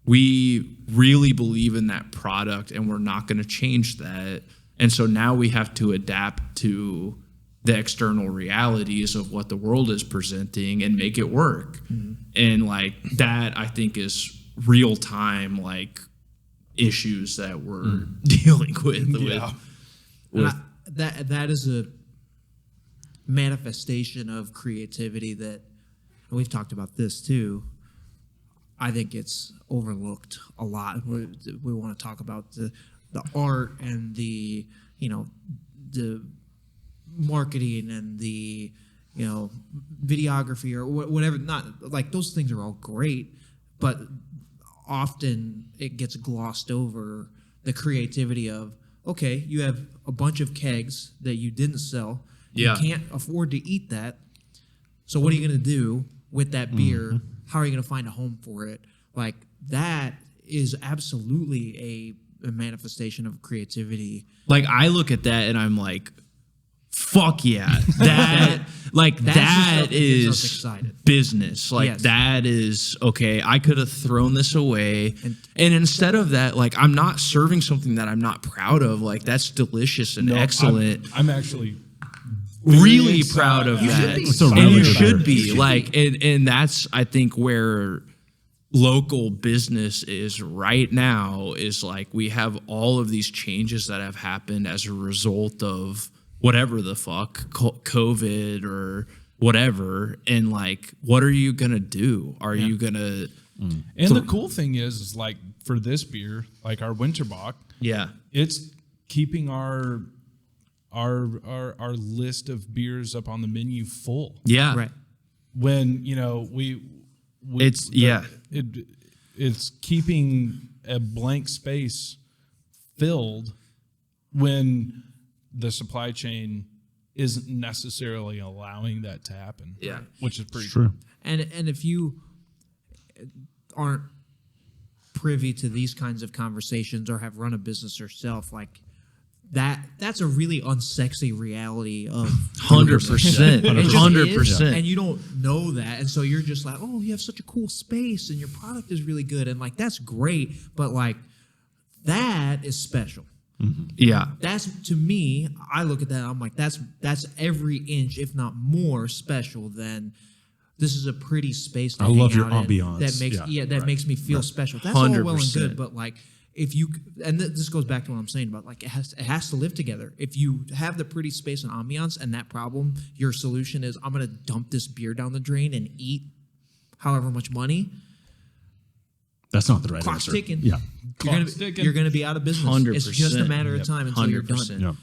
we really believe in that product, and we're not going to change that. And so now we have to adapt to the external realities of what the world is presenting and make it work. And, like, that, I think, is real time, like, issues that we're dealing with. That is a manifestation of creativity that, and we've talked about this too, I think it's overlooked a lot. We want to talk about the art and the, you know, the marketing and the, you know, videography or whatever. Not like, those things are all great, but often it gets glossed over, the creativity of, okay, you have a bunch of kegs that you didn't sell. You can't afford to eat that. So what are you going to do with that beer? How are you going to find a home for it? Like, that is absolutely a manifestation of creativity. Like, I look at that and I'm like, fuck yeah, like That's that just what gets us is excited. business. Like Yes. that is okay. I could have thrown this away, and instead of that, like I'm not serving something that I'm not proud of. Like that's delicious and No, excellent. I'm actually Really excited. proud of You that. should be. It's a And really you good should idea. be like, and that's I think where local business is right now is like we have all of these changes that have happened as a result of whatever the fuck COVID or whatever, and like what are you gonna do? Are you gonna And the cool thing is like for this beer, like our Winterbock, yeah it's keeping our list of beers up on the menu full. yeah Right. When we It's- yeah. it's keeping a blank space filled when the supply chain isn't necessarily allowing that to happen. Yeah. Which is pretty True. And if you aren't privy to these kinds of conversations or have run a business yourself, like that's a really unsexy reality of 100%, It just is, 100%. and you don't know that, and so you're just like, oh, you have such a cool space, and your product is really good, and like that's great, but like that is special. Yeah. That's to me, I look at that, I'm like, that's every inch, if not more, special than this is a pretty space to I hang love your out in ambiance. that makes Yeah, makes me feel special. That's all well and 100%. good, but like if you and this goes back to what I'm saying about like it has to live together. If you have the pretty space and ambiance and that problem, your solution is I'm gonna dump this beer down the drain and eat however much money. That's not the right Clock's answer. ticking. Yeah. You're gonna be out of business. 100%. It's just a matter of time until you're done. 100%.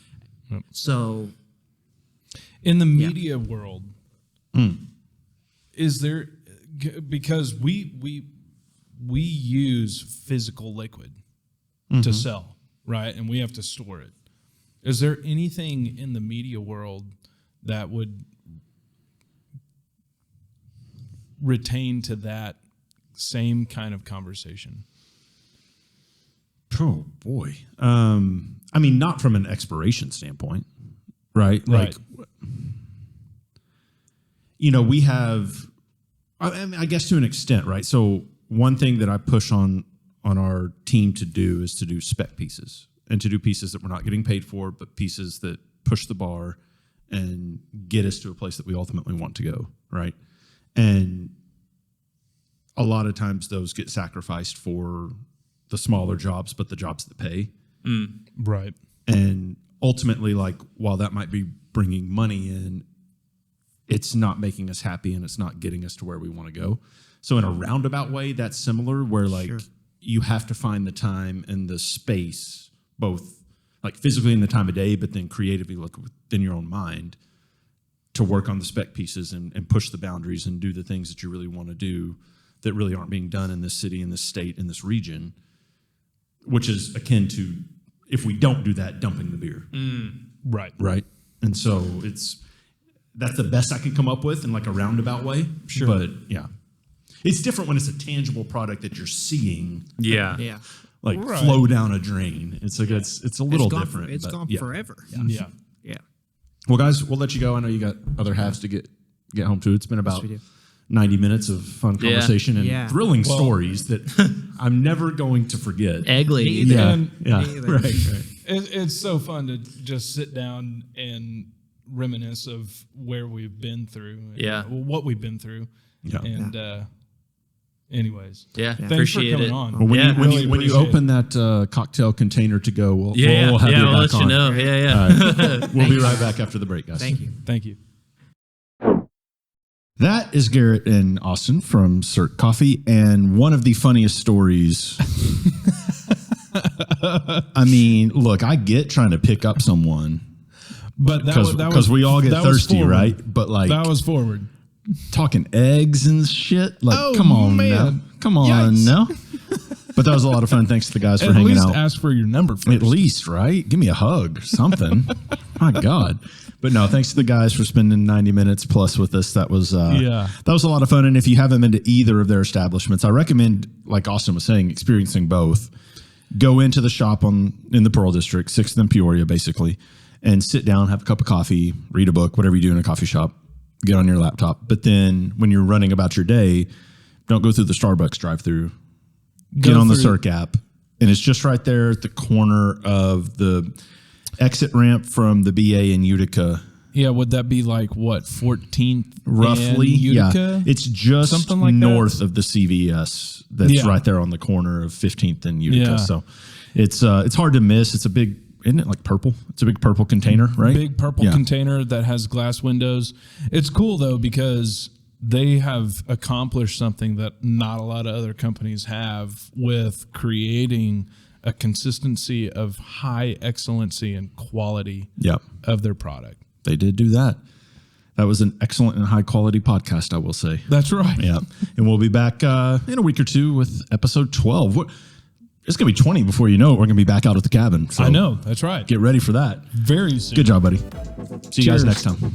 Yeah. So in the media world. Is there because we use physical liquid to sell, right? And we have to store it. Is there anything in the media world that would retain to that same kind of conversation? Oh boy. I mean, not from an expiration standpoint, right? Right. Like, we have. I mean, I guess to an extent, right? So one thing that I push on our team to do is to do spec pieces and to do pieces that we're not getting paid for, but pieces that push the bar and get us to a place that we ultimately want to go, right? And a lot of times those get sacrificed for the smaller jobs, but the jobs that pay. Right. And ultimately, like, while that might be bringing money in, it's not making us happy and it's not getting us to where we want to go. So in a roundabout way, that's similar where like you have to find the time and the space, both like physically in the time of day, but then creatively look within your own mind to work on the spec pieces and push the boundaries and do the things that you really want to do that really aren't being done in this city, in this state, in this region, which is akin to, if we don't do that, dumping the beer. Right. Right. And so that's the best I can come up with in like a roundabout way. Sure. But yeah, it's different when it's a tangible product that you're seeing Yeah. yeah, like Right. flow down a drain. It's like, it's a little it's gone, different. It's but gone yeah. forever. Yeah. Yeah. Well, guys, we'll let you go. I know you got other halves to get home to. It's been about we do. 90 minminutes of fun conversation and Yeah. thrilling stories that I'm never going to forget. Egg lady. Yeah. And Yeah. Me either. Right. It's so fun to just sit down and reminisce of where we've been through. And, Yeah. what we've been through. Yeah. And anyways. Yeah. Thanks Appreciate for coming it. on. Well, when, Yeah. you, when, Really you, when you appreciate open that cocktail container to go, we'll Yeah. have you We'll back let on. you know. Yeah. Yeah. All right. We'll be right back after the break, guys. Thank you. Thank you. That is Garrett and Austin from Cirque Coffee, and one of the funniest stories. I mean, look, I get trying to pick up someone But because we all get that was thirsty, forward. right? But like That was forward. talking eggs and shit, like Oh, come on, man. now. Come on, Yikes. now. But that was a lot of fun. Thanks to the guys for At hanging least out. ask for your number first. At least, right? Give me a hug or something. My God. But no, thanks to the guys for spending 90 minutes plus with us. That was that was a lot of fun. And if you haven't been to either of their establishments, I recommend, like Austin was saying, experiencing both. Go into the shop in the Pearl District, 6th and Peoria, basically, and sit down, have a cup of coffee, read a book, whatever you do in a coffee shop. get on your laptop. But then when you're running about your day, don't go through the Starbucks drive-through. Get on the Cirque app, and it's just right there at the corner of the exit ramp from the BA in Utica. Yeah, would that be like what 14th Roughly, and Utica? yeah. It's just Something like north of the CVS. That's right there on the corner of 15th and Utica. Yeah. So it's hard to miss. It's a big, isn't it like purple? It's a big purple container, right? Big purple container that has glass windows. It's cool though because they have accomplished something that not a lot of other companies have with creating a consistency of high excellency and quality of their product. They did do that. That was an excellent and high quality podcast, I will say. That's right. Yeah. And we'll be back in a week or two with episode 12. It's going to be 20 before you know it. We're going to be back out at the cabin. So I know. That's right. get ready for that. Very soon. Good job, buddy. See you guys Cheers. next time.